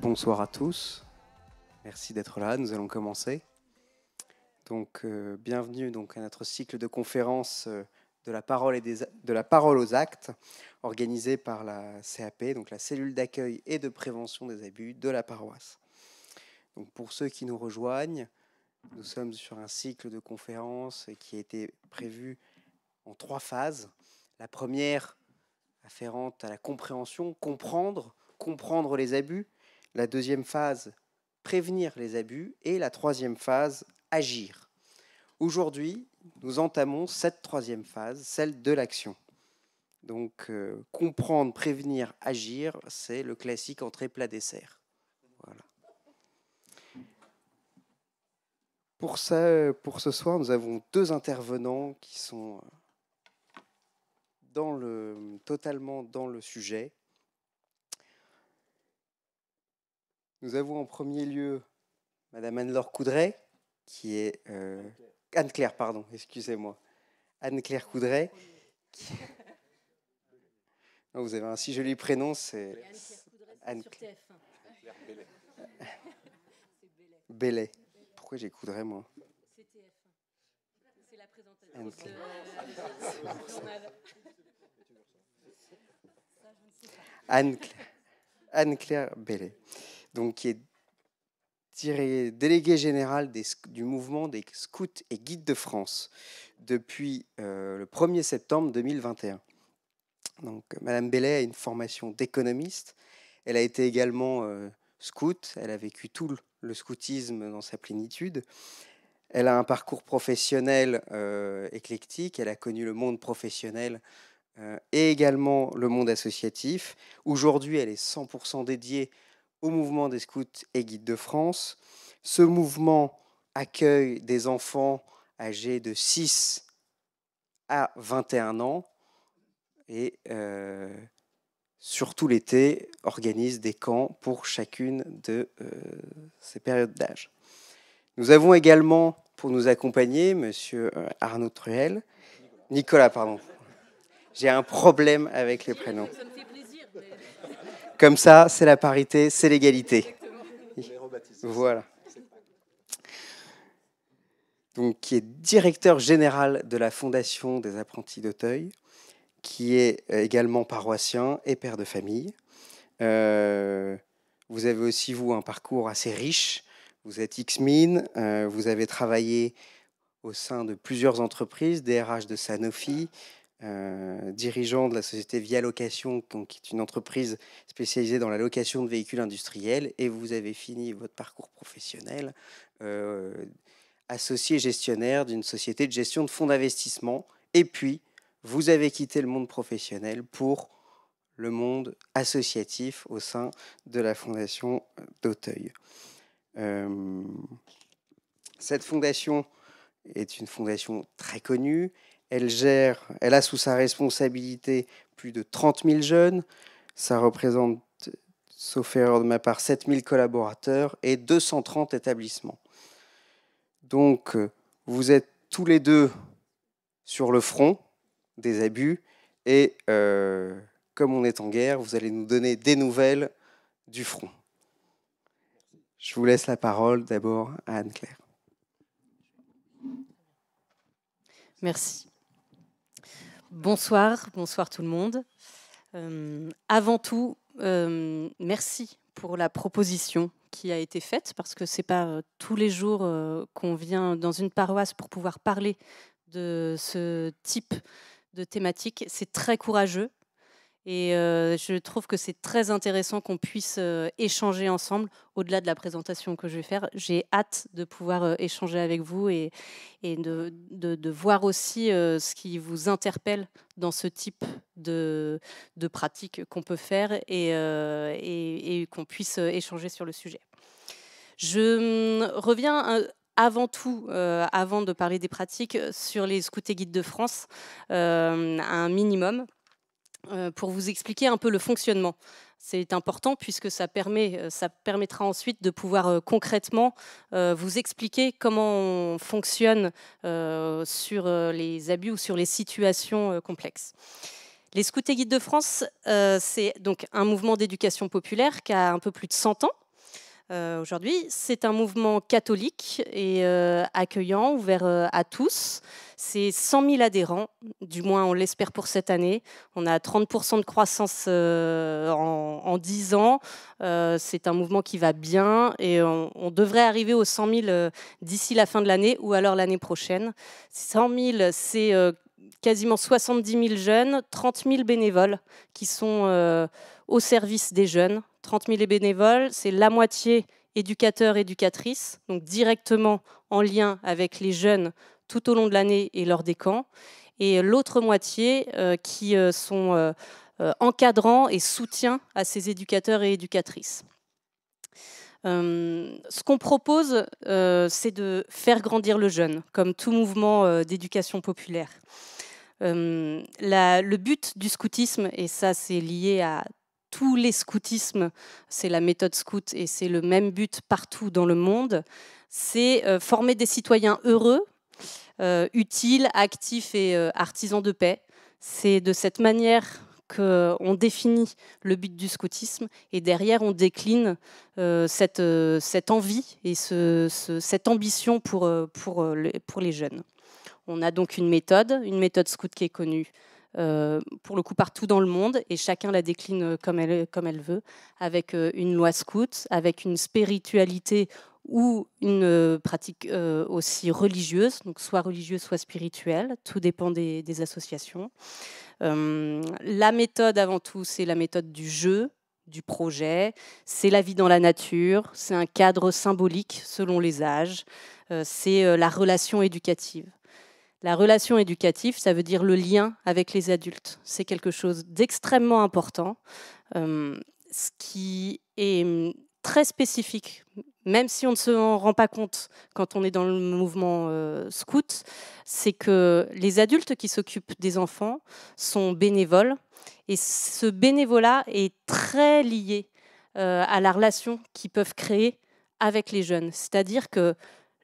Bonsoir à tous, merci d'être là, nous allons commencer. Donc, bienvenue donc, à notre cycle de conférences de la parole aux actes, organisé par la CAP, donc la cellule d'accueil et de prévention des abus de la paroisse. Donc, pour ceux qui nous rejoignent, nous sommes sur un cycle de conférences qui a été prévu en 3 phases. La première, afférente à la compréhension, comprendre les abus. La deuxième phase, prévenir les abus. Et la troisième phase, agir. Aujourd'hui, nous entamons cette troisième phase, celle de l'action. Donc, comprendre, prévenir, agir, c'est le classique entrée plat dessert. Voilà. Pour ce soir, nous avons 2 intervenants qui sont totalement dans le sujet. Nous avons en premier lieu Madame Anne-Laure Coudray, qui est... Anne-Claire, pardon, excusez-moi. Anne-Claire Coudray. Non, vous avez un si joli prénom, c'est... Anne-Claire Coudray, Bellet. Pourquoi j'ai Coudray, moi? C'est TF1. C'est la présentatrice. Anne-Claire Bellet, donc qui est déléguée générale du mouvement des scouts et guides de France depuis le 1er septembre 2021. Donc, Madame Bellet a une formation d'économiste. Elle a été également scout. Elle a vécu tout le scoutisme dans sa plénitude. Elle a un parcours professionnel éclectique. Elle a connu le monde professionnel et également le monde associatif. Aujourd'hui, elle est 100% dédiée au mouvement des scouts et guides de France. Ce mouvement accueille des enfants âgés de 6 à 21 ans et surtout l'été organise des camps pour chacune de ces périodes d'âge. Nous avons également pour nous accompagner Monsieur Arnaud Truel, Nicolas, pardon. J'ai un problème avec les prénoms. Ça me fait plaisir. Mais... Comme ça, c'est la parité, c'est l'égalité. Voilà. Donc, qui est directeur général de la Fondation des apprentis d'Auteuil, qui est également paroissien et père de famille. Vous avez aussi, vous, un parcours assez riche. Vous êtes X-Min, vous avez travaillé au sein de plusieurs entreprises, DRH de Sanofi, dirigeant de la société Via Location, qui est une entreprise spécialisée dans la location de véhicules industriels, et vous avez fini votre parcours professionnel associé gestionnaire d'une société de gestion de fonds d'investissement, et puis vous avez quitté le monde professionnel pour le monde associatif au sein de la Fondation d'Auteuil. Cette fondation est une fondation très connue. Elle a sous sa responsabilité plus de 30 000 jeunes. Ça représente, sauf erreur de ma part, 7 000 collaborateurs et 230 établissements. Donc, vous êtes tous les deux sur le front des abus et comme on est en guerre, vous allez nous donner des nouvelles du front. Je vous laisse la parole d'abord à Anne-Claire. Merci. Bonsoir tout le monde. Avant tout, merci pour la proposition qui a été faite, parce que ce n'est pas tous les jours qu'on vient dans une paroisse pour pouvoir parler de ce type de thématique. C'est très courageux et je trouve que c'est très intéressant qu'on puisse échanger ensemble au-delà de la présentation que je vais faire. J'ai hâte de pouvoir échanger avec vous et de voir aussi ce qui vous interpelle dans ce type de pratique qu'on peut faire et qu'on puisse échanger sur le sujet. Je reviens avant tout, avant de parler des pratiques, sur les scouts et guides de France, un minimum, pour vous expliquer un peu le fonctionnement. C'est important puisque ça permettra ensuite de pouvoir concrètement vous expliquer comment on fonctionne sur les abus ou sur les situations complexes. Les scouts et guides de France, c'est donc un mouvement d'éducation populaire qui a un peu plus de 100 ans, aujourd'hui. C'est un mouvement catholique et accueillant, ouvert à tous. C'est 100 000 adhérents, du moins on l'espère pour cette année. On a 30% de croissance en 10 ans. C'est un mouvement qui va bien et on devrait arriver aux 100 000 d'ici la fin de l'année ou alors l'année prochaine. 100 000, c'est quasiment 70 000 jeunes, 30 000 bénévoles qui sont au service des jeunes. 30 000 bénévoles, c'est la moitié éducateurs, éducatrices, donc directement en lien avec les jeunes tout au long de l'année et lors des camps. Et l'autre moitié qui sont encadrants et soutiens à ces éducateurs et éducatrices. Ce qu'on propose, c'est de faire grandir le jeune, comme tout mouvement d'éducation populaire. Le but du scoutisme, et ça c'est lié à tous les scoutismes, c'est la méthode scout et c'est le même but partout dans le monde, c'est former des citoyens heureux, utiles, actifs et artisans de paix. C'est de cette manière qu'on définit le but du scoutisme et derrière on décline cette envie et cette ambition pour les jeunes. On a donc une méthode scout qui est connue pour le coup partout dans le monde et chacun la décline comme elle veut, avec une loi scout, avec une spiritualité ou une pratique aussi religieuse, donc soit religieuse soit spirituelle, tout dépend des associations. La méthode avant tout, c'est la méthode du jeu, du projet, c'est la vie dans la nature, c'est un cadre symbolique selon les âges, c'est la relation éducative. La relation éducative, ça veut dire le lien avec les adultes. C'est quelque chose d'extrêmement important, ce qui est très spécifique, même si on ne se rend pas compte quand on est dans le mouvement scout, c'est que les adultes qui s'occupent des enfants sont bénévoles et ce bénévolat est très lié à la relation qu'ils peuvent créer avec les jeunes. C'est-à-dire que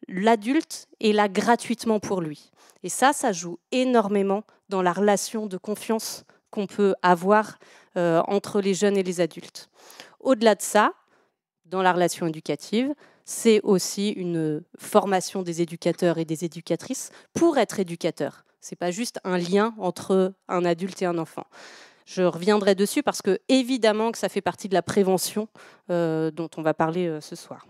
l'adulte est là gratuitement pour lui. Et ça joue énormément dans la relation de confiance qu'on peut avoir entre les jeunes et les adultes. Au-delà de ça, dans la relation éducative, c'est aussi une formation des éducateurs et des éducatrices pour être éducateurs. Ce n'est pas juste un lien entre un adulte et un enfant. Je reviendrai dessus parce que évidemment que ça fait partie de la prévention dont on va parler ce soir.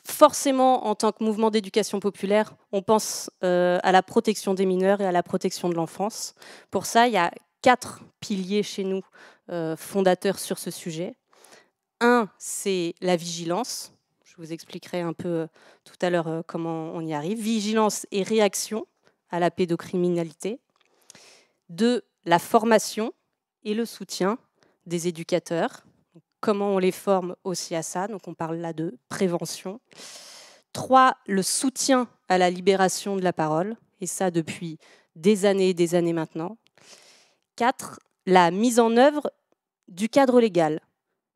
Forcément, en tant que mouvement d'éducation populaire, on pense à la protection des mineurs et à la protection de l'enfance. Pour ça, il y a 4 piliers chez nous fondateurs sur ce sujet. Un, c'est la vigilance. Je vous expliquerai un peu tout à l'heure comment on y arrive. Vigilance et réaction à la pédocriminalité. 2, la formation et le soutien des éducateurs. Comment on les forme aussi à ça, donc on parle là de prévention. 3, le soutien à la libération de la parole, et ça depuis des années maintenant. 4, la mise en œuvre du cadre légal,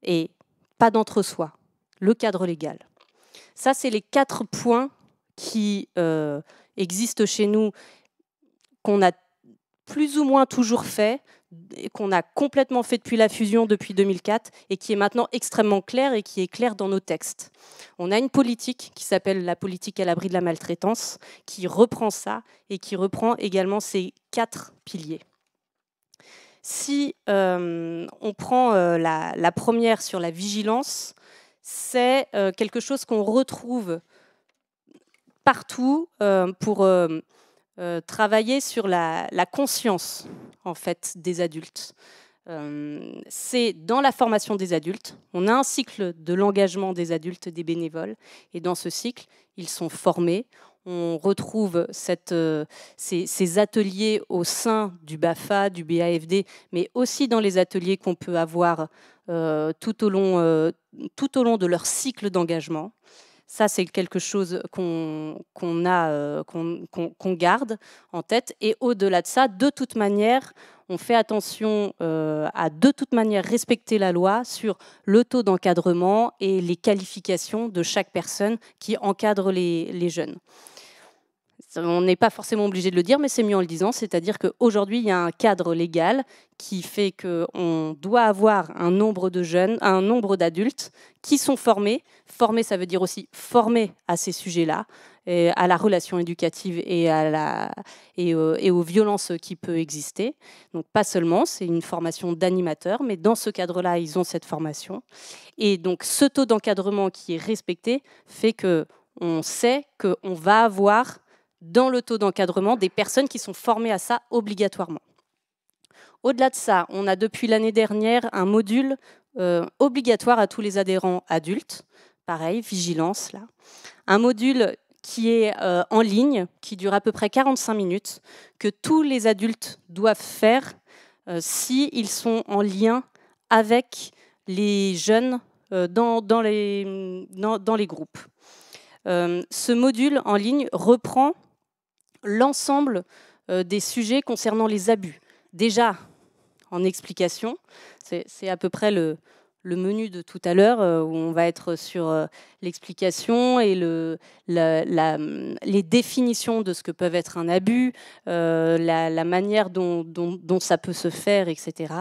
et pas d'entre-soi, le cadre légal. Ça, c'est les 4 points qui existent chez nous, qu'on a plus ou moins toujours fait, et qu'on a complètement fait depuis la fusion, depuis 2004, et qui est maintenant extrêmement clair et qui est clair dans nos textes. On a une politique qui s'appelle la politique à l'abri de la maltraitance, qui reprend ça et qui reprend également ces 4 piliers. Si on prend la première sur la vigilance, c'est quelque chose qu'on retrouve partout pour travailler sur la conscience en fait, des adultes. C'est dans la formation des adultes. On a un cycle de l'engagement des adultes, des bénévoles, et dans ce cycle, ils sont formés. On retrouve ces ateliers au sein du BAFA, du BAFD, mais aussi dans les ateliers qu'on peut avoir tout au long de leur cycle d'engagement. Ça, c'est quelque chose qu'on garde en tête. Et au-delà de ça, de toute manière, on fait attention à de toute manière respecter la loi sur le taux d'encadrement et les qualifications de chaque personne qui encadre les jeunes. On n'est pas forcément obligé de le dire, mais c'est mieux en le disant, c'est-à-dire qu'aujourd'hui, il y a un cadre légal qui fait qu'on doit avoir un nombre de jeunes, un nombre d'adultes qui sont formés. Formés, ça veut dire aussi formés à ces sujets-là, à la relation éducative et aux violences qui peuvent exister. Donc pas seulement, c'est une formation d'animateur, mais dans ce cadre-là, ils ont cette formation. Et donc ce taux d'encadrement qui est respecté fait qu'on sait qu'on va avoir dans le taux d'encadrement des personnes qui sont formées à ça obligatoirement. Au-delà de ça, on a depuis l'année dernière un module obligatoire à tous les adhérents adultes, pareil, vigilance là. Un module qui est en ligne, qui dure à peu près 45 minutes, que tous les adultes doivent faire s'ils sont en lien avec les jeunes dans les groupes. Ce module en ligne reprend l'ensemble des sujets concernant les abus. Déjà, en explication, c'est à peu près le menu de tout à l'heure, où on va être sur l'explication et les définitions de ce que peuvent être un abus, la manière dont ça peut se faire, etc.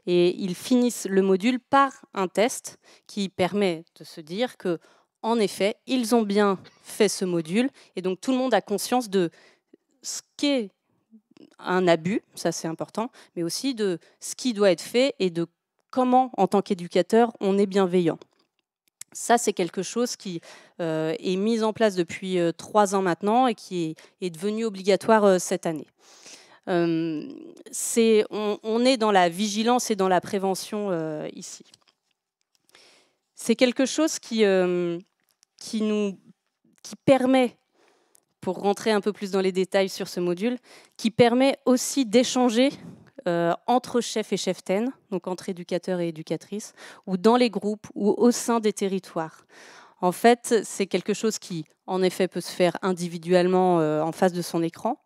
Et ils finissent le module par un test qui permet de se dire que, en effet, ils ont bien fait ce module, et donc tout le monde a conscience de ce qu'est un abus, ça c'est important, mais aussi de ce qui doit être fait et de comment, en tant qu'éducateur, on est bienveillant. Ça, c'est quelque chose qui est mis en place depuis 3 ans maintenant et qui est devenu obligatoire cette année. On est dans la vigilance et dans la prévention ici. C'est quelque chose qui permet, pour rentrer un peu plus dans les détails sur ce module, qui permet aussi d'échanger entre chefs et cheftaines, donc entre éducateurs et éducatrices, ou dans les groupes, ou au sein des territoires. En fait, c'est quelque chose qui, en effet, peut se faire individuellement en face de son écran,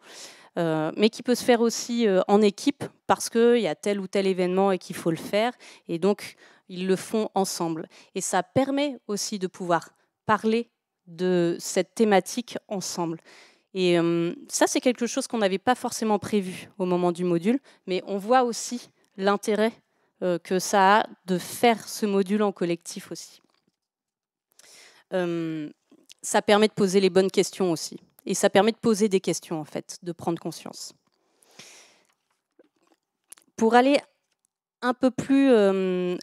mais qui peut se faire aussi en équipe, parce qu'il y a tel ou tel événement et qu'il faut le faire, et donc ils le font ensemble. Et ça permet aussi de pouvoir parler de cette thématique ensemble. Et ça, c'est quelque chose qu'on n'avait pas forcément prévu au moment du module, mais on voit aussi l'intérêt que ça a de faire ce module en collectif aussi. Ça permet de poser les bonnes questions aussi. Et ça permet de poser des questions, en fait, de prendre conscience. Pour aller un peu plus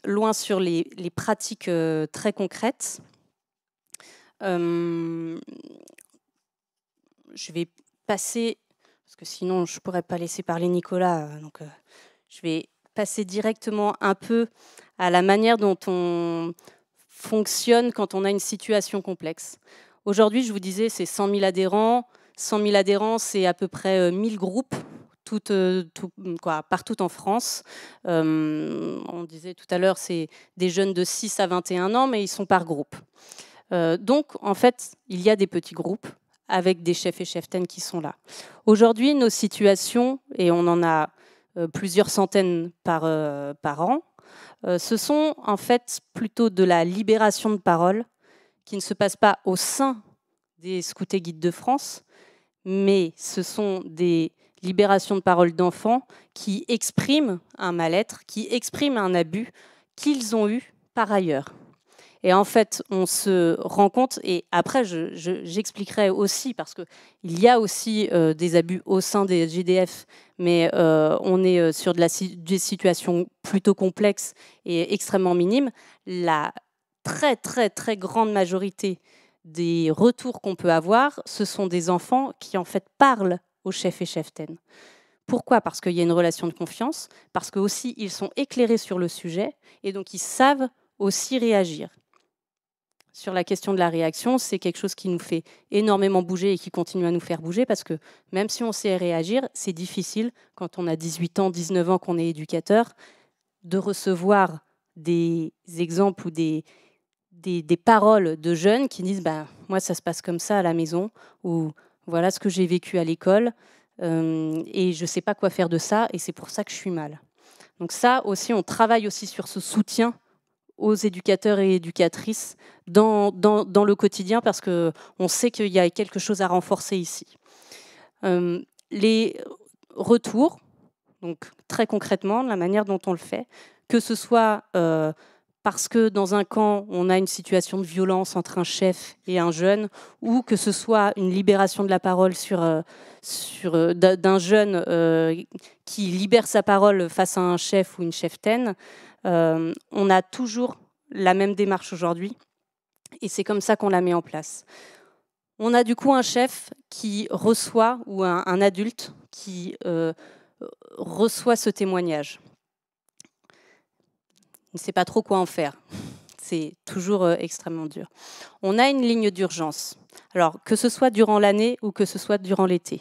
loin sur les pratiques très concrètes, je vais passer, parce que sinon je ne pourrais pas laisser parler Nicolas, donc je vais passer directement un peu à la manière dont on fonctionne quand on a une situation complexe. Aujourd'hui, je vous disais, c'est 100 000 adhérents. 100 000 adhérents, c'est à peu près 1000 groupes, partout en France. On disait tout à l'heure, c'est des jeunes de 6 à 21 ans, mais ils sont par groupe. Donc, en fait, il y a des petits groupes avec des chefs et cheftaines qui sont là. Aujourd'hui, nos situations, et on en a plusieurs centaines par an, ce sont en fait plutôt de la libération de parole qui ne se passe pas au sein des scouts et guides de France, mais ce sont des libérations de parole d'enfants qui expriment un mal-être, qui expriment un abus qu'ils ont eu par ailleurs. Et en fait, on se rend compte, et après j'expliquerai aussi, parce qu'il y a aussi des abus au sein des GDF, mais on est sur des situations plutôt complexes et extrêmement minimes. La très très très grande majorité des retours qu'on peut avoir, ce sont des enfants qui en fait parlent aux chefs et cheftaines. Pourquoi ? Parce qu'il y a une relation de confiance, parce que aussi ils sont éclairés sur le sujet, et donc ils savent aussi réagir. Sur la question de la réaction, c'est quelque chose qui nous fait énormément bouger et qui continue à nous faire bouger, parce que même si on sait réagir, c'est difficile, quand on a 18 ans, 19 ans, qu'on est éducateur, de recevoir des exemples ou des paroles de jeunes qui disent moi ça se passe comme ça à la maison, ou voilà ce que j'ai vécu à l'école, et je ne sais pas quoi faire de ça, et c'est pour ça que je suis mal. Donc ça aussi, on travaille aussi sur ce soutien aux éducateurs et éducatrices dans le quotidien, parce qu'on sait qu'il y a quelque chose à renforcer ici. Les retours, donc très concrètement, la manière dont on le fait, que ce soit parce que dans un camp, on a une situation de violence entre un chef et un jeune, ou que ce soit une libération de la parole d'un jeune qui libère sa parole face à un chef ou une cheftaine, on a toujours la même démarche aujourd'hui, et c'est comme ça qu'on la met en place. On a du coup un chef qui reçoit, ou un adulte qui reçoit ce témoignage. Il ne sait pas trop quoi en faire. C'est toujours extrêmement dur. On a une ligne d'urgence. Alors, que ce soit durant l'année ou que ce soit durant l'été.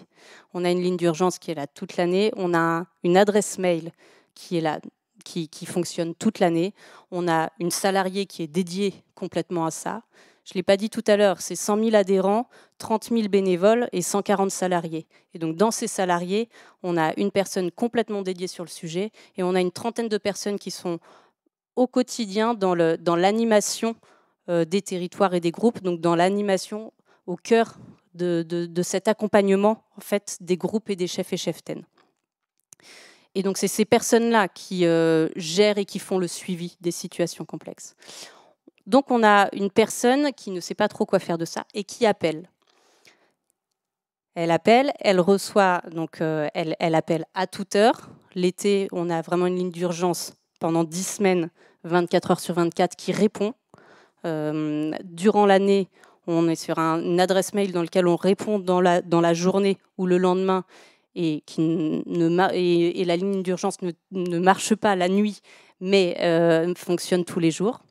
On a une ligne d'urgence qui est là toute l'année. On a une adresse mail qui est là, qui fonctionne toute l'année. On a une salariée qui est dédiée complètement à ça. Je ne l'ai pas dit tout à l'heure, c'est 100 000 adhérents, 30 000 bénévoles et 140 salariés. Et donc, dans ces salariés, on a une personne complètement dédiée sur le sujet et on a une trentaine de personnes qui sont au quotidien dans l'animation des territoires et des groupes, donc dans l'animation au cœur de cet accompagnement en fait, des groupes et des chefs et cheftaines. Et donc c'est ces personnes-là qui gèrent et qui font le suivi des situations complexes. Donc on a une personne qui ne sait pas trop quoi faire de ça et qui appelle. Elle appelle, elle reçoit, donc elle appelle à toute heure. L'été, on a vraiment une ligne d'urgence pendant 10 semaines, 24 heures sur 24, qui répond. Durant l'année, on est sur une adresse mail dans laquelle on répond dans la journée ou le lendemain et la ligne d'urgence ne marche pas la nuit, mais fonctionne tous les jours.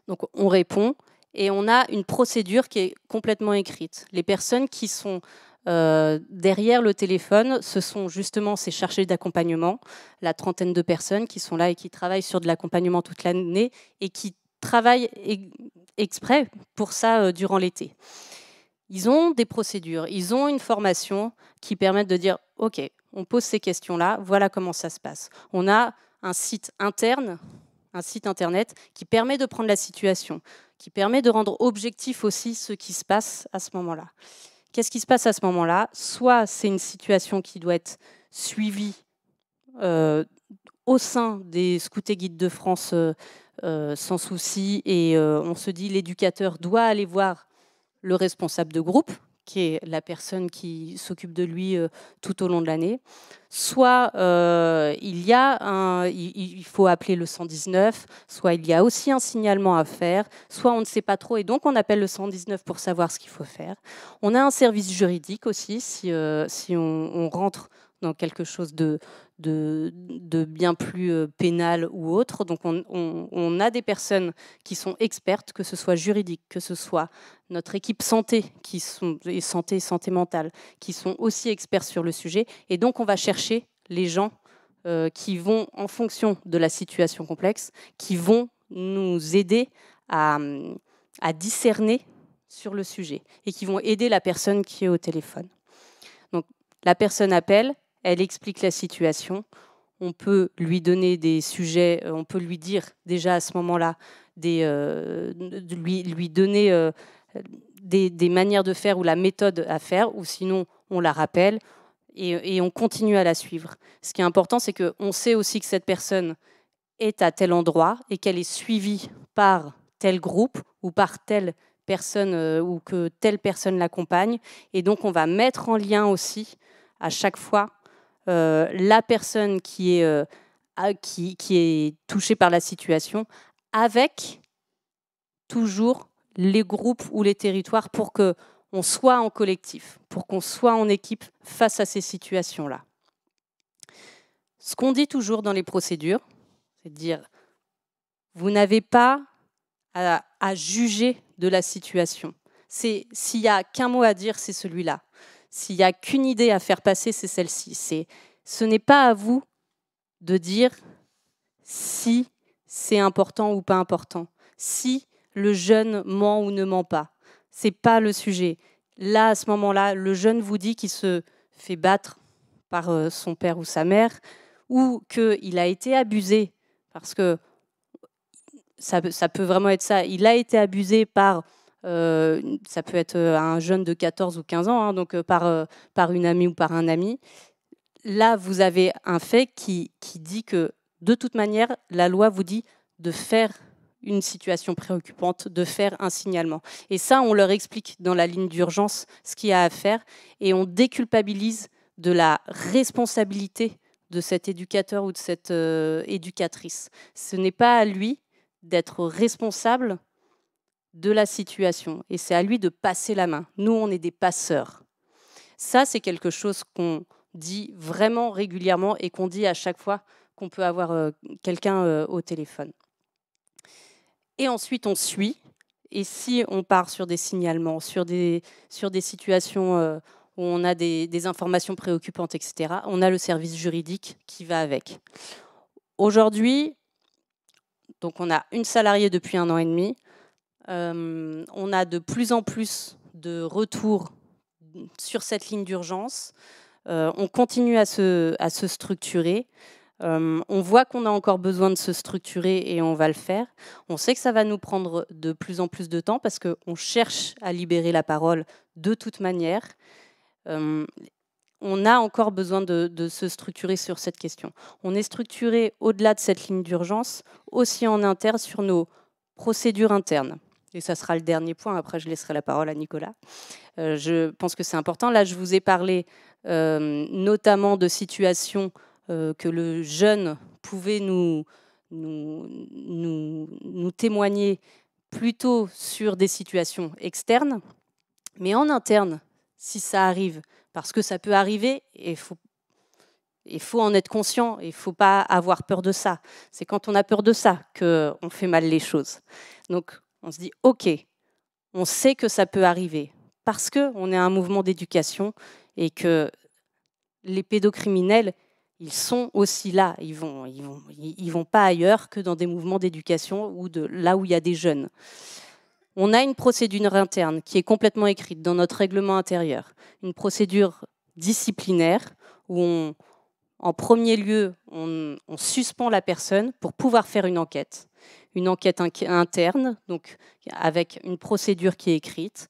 Donc on répond et on a une procédure qui est complètement écrite. Les personnes qui sont derrière le téléphone, ce sont justement ces chargés d'accompagnement, la trentaine de personnes qui sont là et qui travaillent sur de l'accompagnement toute l'année et qui travaillent exprès pour ça durant l'été. Ils ont des procédures, ils ont une formation qui permettent de dire « Ok, on pose ces questions-là, voilà comment ça se passe ». On a un site interne, un site internet qui permet de prendre la situation, qui permet de rendre objectif aussi ce qui se passe à ce moment-là. Qu'est-ce qui se passe à ce moment-là? Soit c'est une situation qui doit être suivie au sein des scouts et guides de France sans souci, et on se dit l'éducateur doit aller voir le responsable de groupe, qui est la personne qui s'occupe de lui tout au long de l'année. Soit il faut appeler le 119, soit il y a aussi un signalement à faire, soit on ne sait pas trop et donc on appelle le 119 pour savoir ce qu'il faut faire. On a un service juridique aussi si on rentre dans quelque chose de bien plus pénal ou autre. Donc on a des personnes qui sont expertes, que ce soit juridique, que ce soit notre équipe santé, santé mentale, qui sont aussi experts sur le sujet. Et donc on va chercher les gens qui vont, en fonction de la situation complexe, qui vont nous aider à discerner sur le sujet et qui vont aider la personne qui est au téléphone. Donc la personne appelle, elle explique la situation, on peut lui donner des sujets, on peut lui dire déjà à ce moment-là, lui donner des manières de faire ou la méthode à faire, ou sinon on la rappelle et on continue à la suivre. Ce qui est important, c'est qu'on sait aussi que cette personne est à tel endroit et qu'elle est suivie par tel groupe ou par telle personne ou que telle personne l'accompagne. Et donc on va mettre en lien aussi à chaque fois la personne qui est touchée par la situation avec toujours les groupes ou les territoires pour qu'on soit en collectif, pour qu'on soit en équipe face à ces situations-là. Ce qu'on dit toujours dans les procédures, c'est de dire vous n'avez pas à juger de la situation. S'il n'y a qu'un mot à dire, c'est celui-là. S'il n'y a qu'une idée à faire passer, c'est celle-ci. Ce n'est pas à vous de dire si c'est important ou pas important, si le jeune ment ou ne ment pas. Ce n'est pas le sujet. Là, à ce moment-là, le jeune vous dit qu'il se fait battre par son père ou sa mère, ou qu'il a été abusé, parce que ça peut vraiment être ça. Il a été abusé par ça peut être un jeune de 14 ou 15 ans, hein, donc par une amie ou par un ami. Là, vous avez un fait qui dit que, de toute manière, la loi vous dit de faire une situation préoccupante, de faire un signalement. Et ça, on leur explique dans la ligne d'urgence ce qu'il y a à faire, et on déculpabilise de la responsabilité de cet éducateur ou de cette éducatrice. Ce n'est pas à lui d'être responsable de la situation, et c'est à lui de passer la main. Nous, on est des passeurs. Ça, c'est quelque chose qu'on dit vraiment régulièrement et qu'on dit à chaque fois qu'on peut avoir quelqu'un au téléphone. Et ensuite, on suit. Et si on part sur des signalements, sur des situations où on a des informations préoccupantes, etc., on a le service juridique qui va avec. Aujourd'hui, donc on a une salariée depuis 1 an et demi. On a de plus en plus de retours sur cette ligne d'urgence. On continue à se structurer. On voit qu'on a encore besoin de se structurer et on va le faire. On sait que ça va nous prendre de plus en plus de temps parce qu'on cherche à libérer la parole de toute manière. On a encore besoin de se structurer sur cette question. On est structuré au-delà de cette ligne d'urgence, aussi en interne sur nos procédures internes. Et ça sera le dernier point, après je laisserai la parole à Nicolas. Je pense que c'est important. Là, je vous ai parlé notamment de situations que le jeune pouvait nous témoigner plutôt sur des situations externes. Mais en interne, si ça arrive, parce que ça peut arriver, et il faut en être conscient, il ne faut pas avoir peur de ça. C'est quand on a peur de ça qu'on fait mal les choses. Donc, on se dit, OK, on sait que ça peut arriver, parce qu'on est un mouvement d'éducation et que les pédocriminels, ils sont aussi là. Ils vont pas ailleurs que dans des mouvements d'éducation ou là où il y a des jeunes. On a une procédure interne qui est complètement écrite dans notre règlement intérieur, une procédure disciplinaire où en premier lieu, on suspend la personne pour pouvoir faire une enquête interne, donc avec une procédure qui est écrite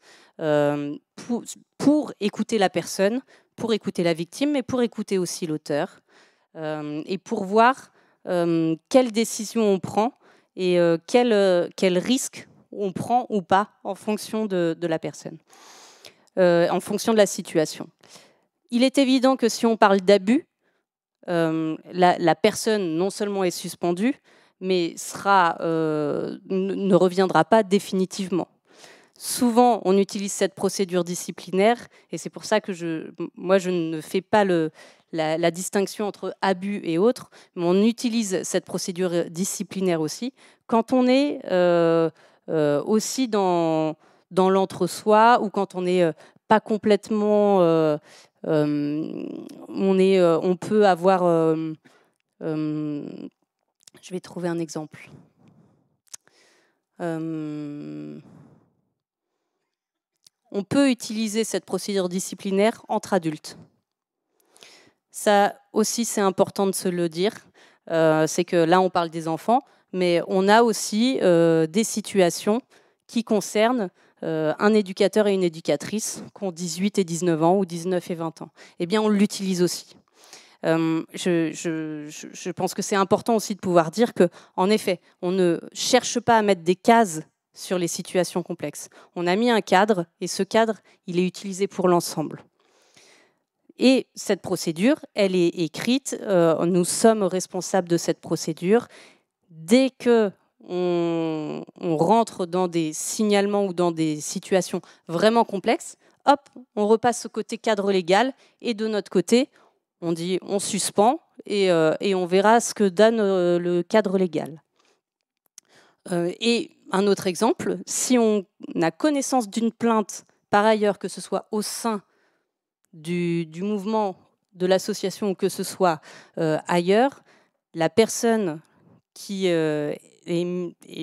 pour écouter la personne, pour écouter la victime, mais pour écouter aussi l'auteur et pour voir quelles décisions on prend et quel risque on prend ou pas en fonction de la personne, en fonction de la situation. Il est évident que si on parle d'abus, la personne non seulement est suspendue, mais ne reviendra pas définitivement. Souvent, on utilise cette procédure disciplinaire, et c'est pour ça que moi, je ne fais pas la distinction entre abus et autres, mais on utilise cette procédure disciplinaire aussi quand on est aussi dans l'entre-soi ou quand on n'est pas complètement... on peut avoir... je vais trouver un exemple. On peut utiliser cette procédure disciplinaire entre adultes. Ça aussi, c'est important de se le dire. C'est que là, on parle des enfants, mais on a aussi des situations qui concernent un éducateur et une éducatrice qui ont 18 et 19 ans ou 19 et 20 ans. Eh bien, on l'utilise aussi. Je pense que c'est important aussi de pouvoir dire qu'en effet, on ne cherche pas à mettre des cases sur les situations complexes. On a mis un cadre, et ce cadre, il est utilisé pour l'ensemble. Et cette procédure, elle est écrite, nous sommes responsables de cette procédure. Dès qu'on rentre dans des signalements ou dans des situations vraiment complexes, hop, on repasse au côté cadre légal, et de notre côté, on dit on suspend, et on verra ce que donne le cadre légal. Et un autre exemple, si on a connaissance d'une plainte, par ailleurs, que ce soit au sein du mouvement, de l'association ou que ce soit ailleurs, la personne qui est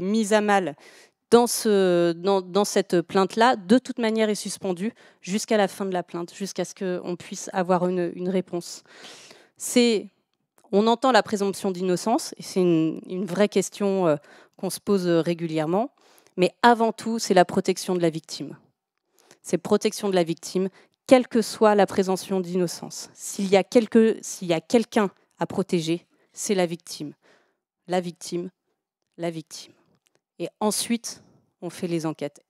mise à mal dans cette plainte-là, de toute manière est suspendue jusqu'à la fin de la plainte, jusqu'à ce qu'on puisse avoir une réponse. On entend la présomption d'innocence, et c'est une vraie question qu'on se pose régulièrement, Mais avant tout, c'est la protection de la victime. C'est protection de la victime, quelle que soit la présomption d'innocence. S'il y a quelqu'un à protéger, c'est la victime. La victime, la victime. Et ensuite, on fait les enquêtes.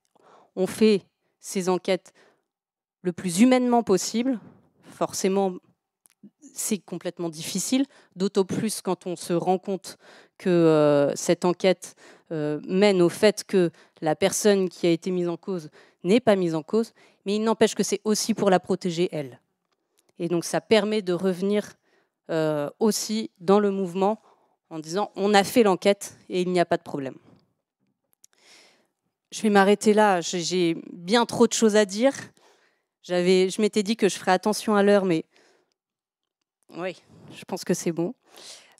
On fait ces enquêtes le plus humainement possible. Forcément, c'est complètement difficile, d'autant plus quand on se rend compte que cette enquête mène au fait que la personne qui a été mise en cause n'est pas mise en cause, mais il n'empêche que c'est aussi pour la protéger, elle. Et donc ça permet de revenir aussi dans le mouvement en disant on a fait l'enquête et il n'y a pas de problème. Je vais m'arrêter là, j'ai bien trop de choses à dire. Je m'étais dit que je ferais attention à l'heure, mais oui, je pense que c'est bon.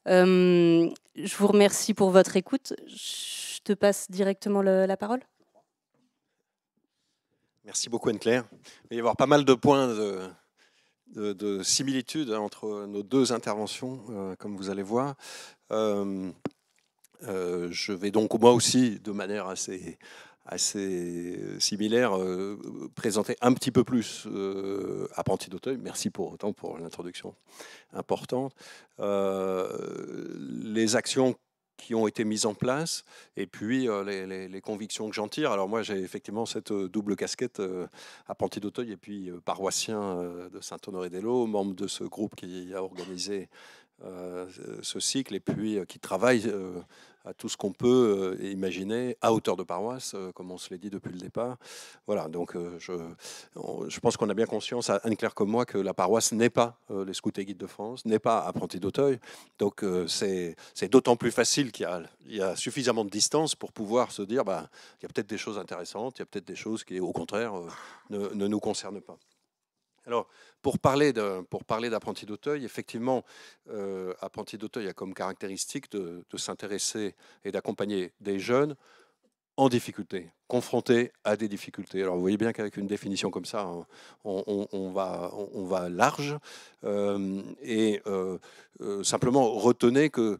Je vous remercie pour votre écoute. Je te passe directement la parole. Merci beaucoup Anne-Claire. Il va y avoir pas mal de points de similitude entre nos deux interventions, comme vous allez voir. Je vais donc moi aussi, de manière assez similaire, présenter un petit peu plus Apprentis d'Auteuil. Merci pour l'introduction importante. Les actions qui ont été mises en place et puis les convictions que j'en tire. Alors moi j'ai effectivement cette double casquette, Apprentis d'Auteuil et puis paroissien de Saint-Honoré-des-Laux, membre de ce groupe qui a organisé ce cycle et puis qui travaille à tout ce qu'on peut imaginer à hauteur de paroisse, comme on se l'est dit depuis le départ. Voilà, donc je pense qu'on a bien conscience, Anne-Claire comme moi, que la paroisse n'est pas les Scouts et Guides de France, n'est pas Apprentis d'Auteuil. Donc c'est d'autant plus facile qu'il y a suffisamment de distance pour pouvoir se dire, bah, il y a peut-être des choses intéressantes, il y a peut-être des choses qui, au contraire, ne nous concernent pas. Alors, pour parler d'Apprentis d'Auteuil, effectivement, Apprentis d'Auteuil a comme caractéristique de s'intéresser et d'accompagner des jeunes en difficulté, confrontés à des difficultés. Alors vous voyez bien qu'avec une définition comme ça, on va large. Simplement retenez que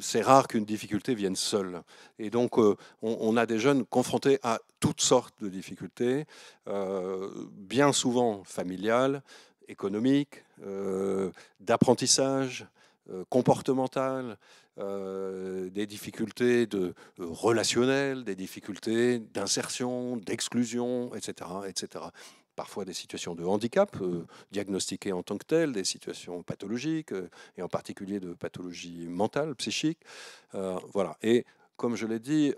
c'est rare qu'une difficulté vienne seule. Et donc on a des jeunes confrontés à toutes sortes de difficultés, bien souvent familiales, économiques, d'apprentissage, comportementales, des difficultés relationnelles, des difficultés d'insertion, d'exclusion, etc., etc. Parfois des situations de handicap diagnostiquées en tant que telles, des situations pathologiques, et en particulier de pathologies mentales, psychiques. Voilà. Et comme je l'ai dit,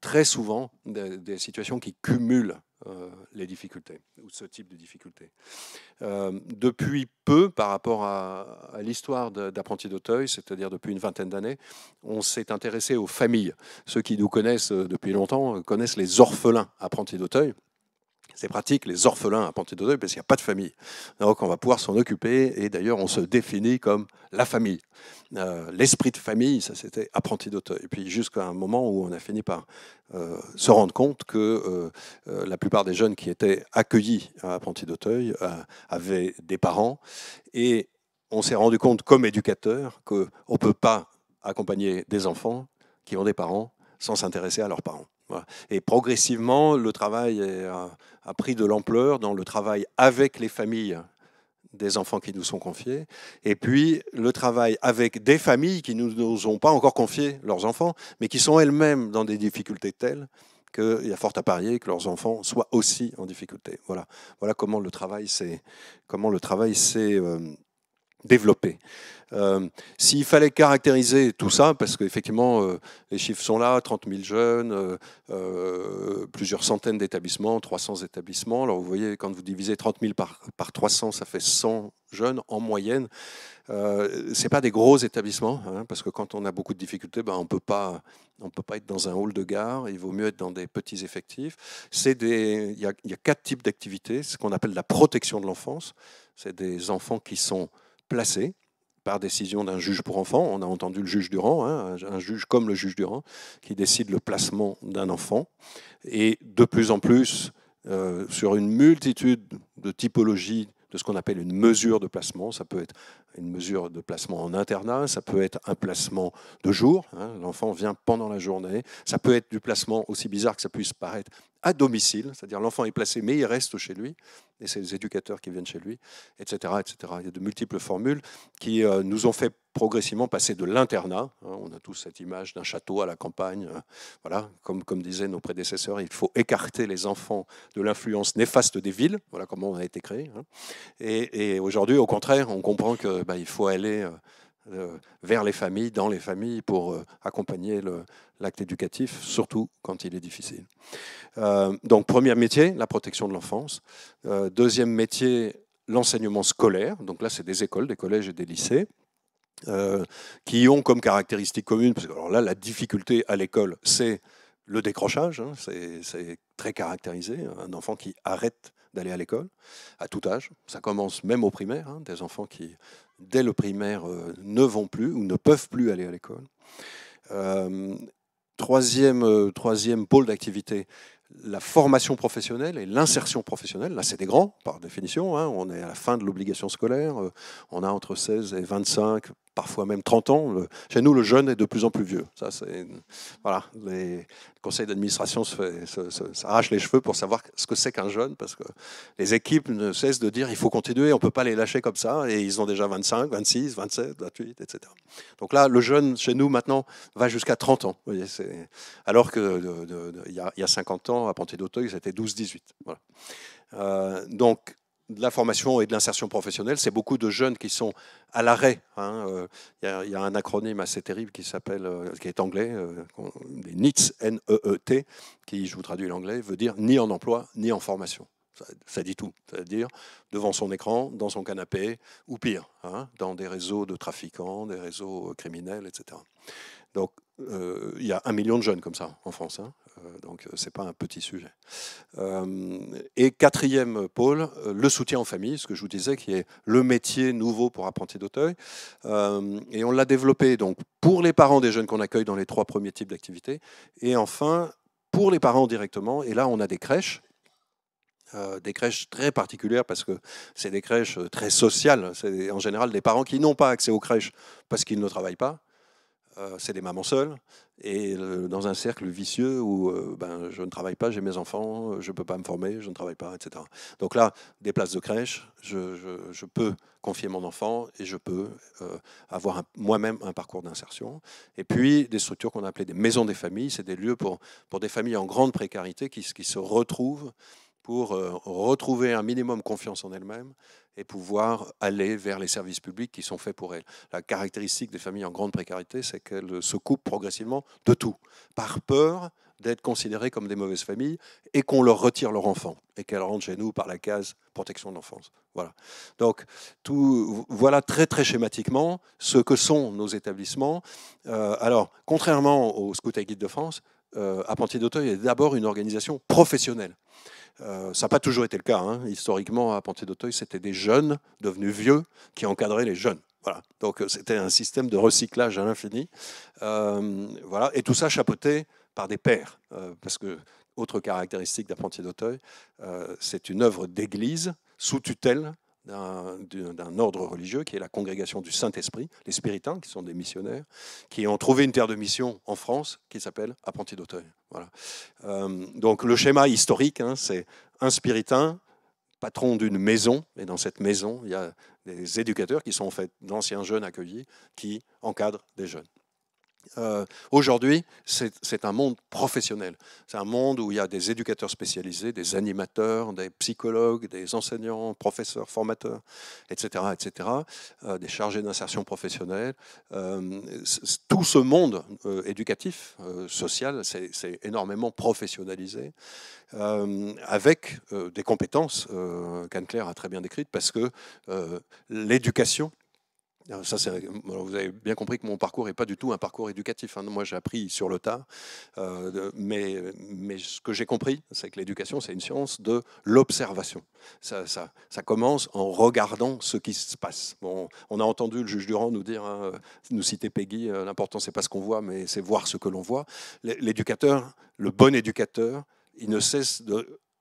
très souvent des situations qui cumulent les difficultés, ou ce type de difficultés. Depuis peu, par rapport à l'histoire d'Apprentis d'Auteuil, c'est-à-dire depuis une vingtaine d'années, on s'est intéressé aux familles. Ceux qui nous connaissent depuis longtemps connaissent les orphelins Apprentis d'Auteuil. C'est pratique, les orphelins Apprentis d'Auteuil, parce qu'il n'y a pas de famille. Donc on va pouvoir s'en occuper, et d'ailleurs on se définit comme la famille. L'esprit de famille, ça c'était Apprentis d'Auteuil. Et puis jusqu'à un moment où on a fini par se rendre compte que la plupart des jeunes qui étaient accueillis à Apprentis d'Auteuil avaient des parents, et on s'est rendu compte comme éducateur qu'on ne peut pas accompagner des enfants qui ont des parents sans s'intéresser à leurs parents. Voilà. Et progressivement, le travail a pris de l'ampleur dans le travail avec les familles des enfants qui nous sont confiés, et puis le travail avec des familles qui ne nous ont pas encore confié leurs enfants, mais qui sont elles-mêmes dans des difficultés telles qu'il y a fort à parier que leurs enfants soient aussi en difficulté. Voilà, voilà comment le travail s'est développé. S'il fallait caractériser tout ça, parce qu'effectivement, les chiffres sont là, 30 000 jeunes, plusieurs centaines d'établissements, 300 établissements. Alors vous voyez, quand vous divisez 30 000 par 300, ça fait 100 jeunes en moyenne. Ce n'est pas des gros établissements, hein, parce que quand on a beaucoup de difficultés, ben, on ne peut pas être dans un hall de gare, il vaut mieux être dans des petits effectifs. Il y a 4 types d'activités, ce qu'on appelle la protection de l'enfance. C'est des enfants qui sont placés par décision d'un juge pour enfants. On a entendu le juge Durand, hein, un juge comme le juge Durand, qui décide le placement d'un enfant. Et de plus en plus, sur une multitude de typologies de ce qu'on appelle une mesure de placement. Ça peut être une mesure de placement en internat, ça peut être un placement de jour, hein, l'enfant vient pendant la journée, ça peut être du placement, aussi bizarre que ça puisse paraître, à domicile, c'est-à-dire l'enfant est placé mais il reste chez lui, et c'est les éducateurs qui viennent chez lui, etc., etc. Il y a de multiples formules qui nous ont fait progressivement passer de l'internat, hein, on a tous cette image d'un château à la campagne, voilà, comme disaient nos prédécesseurs, il faut écarter les enfants de l'influence néfaste des villes, voilà comment on a été créé, hein. Et aujourd'hui, au contraire, on comprend qu'il faut aller vers les familles, dans les familles, pour accompagner l'acte éducatif, surtout quand il est difficile. Donc, premier métier, la protection de l'enfance. Deuxième métier, l'enseignement scolaire. Donc là, c'est des écoles, des collèges et des lycées. Qui ont comme caractéristique commune, parce que alors là, la difficulté à l'école, c'est le décrochage, hein, c'est très caractérisé, un enfant qui arrête d'aller à l'école à tout âge. Ça commence même au primaire, hein, des enfants qui, dès le primaire, ne vont plus ou ne peuvent plus aller à l'école. Troisième pôle d'activité, la formation professionnelle et l'insertion professionnelle. Là, c'est des grands, par définition, hein. On est à la fin de l'obligation scolaire. On a entre 16 et 25, parfois même 30 ans. Chez nous, le jeune est de plus en plus vieux. Ça, voilà, les conseils d'administration s'arrachent les cheveux pour savoir ce que c'est qu'un jeune, parce que les équipes ne cessent de dire il faut continuer, on ne peut pas les lâcher comme ça, et ils ont déjà 25, 26, 27, 28, etc. Donc là, le jeune, chez nous, maintenant, va jusqu'à 30 ans. Vous voyez, alors qu'il y a 50 ans, à Ponté-d'Auteuil, c'était 12-18. Voilà. Donc, de la formation et de l'insertion professionnelle, c'est beaucoup de jeunes qui sont à l'arrêt, hein. Il y a un acronyme assez terrible qui est anglais, les NEET, N-E-E-T, qui, je vous traduis l'anglais, veut dire ni en emploi, ni en formation. Ça dit tout, c'est-à-dire devant son écran, dans son canapé, ou pire, hein, dans des réseaux de trafiquants, des réseaux criminels, etc. Donc, il y a 1 million de jeunes comme ça en France, hein. Donc ce n'est pas un petit sujet. Et quatrième pôle, le soutien aux familles, ce que je vous disais, qui est le métier nouveau pour Apprentis d'Auteuil. Et on l'a développé donc, pour les parents des jeunes qu'on accueille dans les 3 premiers types d'activités. Et enfin, pour les parents directement, et là on a des crèches très particulières parce que c'est des crèches très sociales. C'est en général des parents qui n'ont pas accès aux crèches parce qu'ils ne travaillent pas. C'est des mamans seules, et dans un cercle vicieux où je ne travaille pas, j'ai mes enfants, je ne peux pas me former, je ne travaille pas, etc. Donc là, des places de crèche, je peux confier mon enfant et je peux avoir moi-même un parcours d'insertion. Et puis, des structures qu'on a appelées des maisons des familles, c'est des lieux pour des familles en grande précarité qui se retrouvent pour retrouver un minimum confiance en elles-mêmes et pouvoir aller vers les services publics qui sont faits pour elles. La caractéristique des familles en grande précarité, c'est qu'elles se coupent progressivement de tout, par peur d'être considérées comme des mauvaises familles et qu'on leur retire leur enfant et qu'elles rentrent chez nous par la case protection de l'enfance. Voilà. Donc, voilà très très schématiquement ce que sont nos établissements. Alors, contrairement au Scouts et Guides de France, Apprentis d'Auteuil est d'abord une organisation professionnelle. Ça n'a pas toujours été le cas, hein. Historiquement, à Ponté-d'Auteuil, c'était des jeunes devenus vieux qui encadraient les jeunes. Voilà. Donc c'était un système de recyclage à l'infini. Voilà. Et tout ça chapeauté par des pères. Parce que, autre caractéristique d'Apprenti d'Auteuil, c'est une œuvre d'église sous tutelle d'un ordre religieux qui est la congrégation du Saint-Esprit, les Spiritains, qui sont des missionnaires, qui ont trouvé une terre de mission en France qui s'appelle Apprentis d'Auteuil. Voilà. Donc le schéma historique, hein, c'est un Spiritain, patron d'une maison, et dans cette maison, il y a des éducateurs qui sont en fait d'anciens jeunes accueillis qui encadrent des jeunes. Aujourd'hui, c'est un monde professionnel. C'est un monde où il y a des éducateurs spécialisés, des animateurs, des psychologues, des enseignants, professeurs, formateurs, etc., etc., des chargés d'insertion professionnelle. Tout ce monde éducatif, social, c'est énormément professionnalisé, avec des compétences qu'Anne-Claire a très bien décrites, parce que l'éducation, ça, vous avez bien compris que mon parcours n'est pas du tout un parcours éducatif, hein. Moi, j'ai appris sur le tas. Mais ce que j'ai compris, c'est que l'éducation, c'est une science de l'observation. Ça commence en regardant ce qui se passe. Bon, on a entendu le juge Durand nous dire, hein, nous citer Peggy, l'important, c'est pas ce qu'on voit, mais c'est voir ce que l'on voit. L'éducateur, le bon éducateur, il ne cesse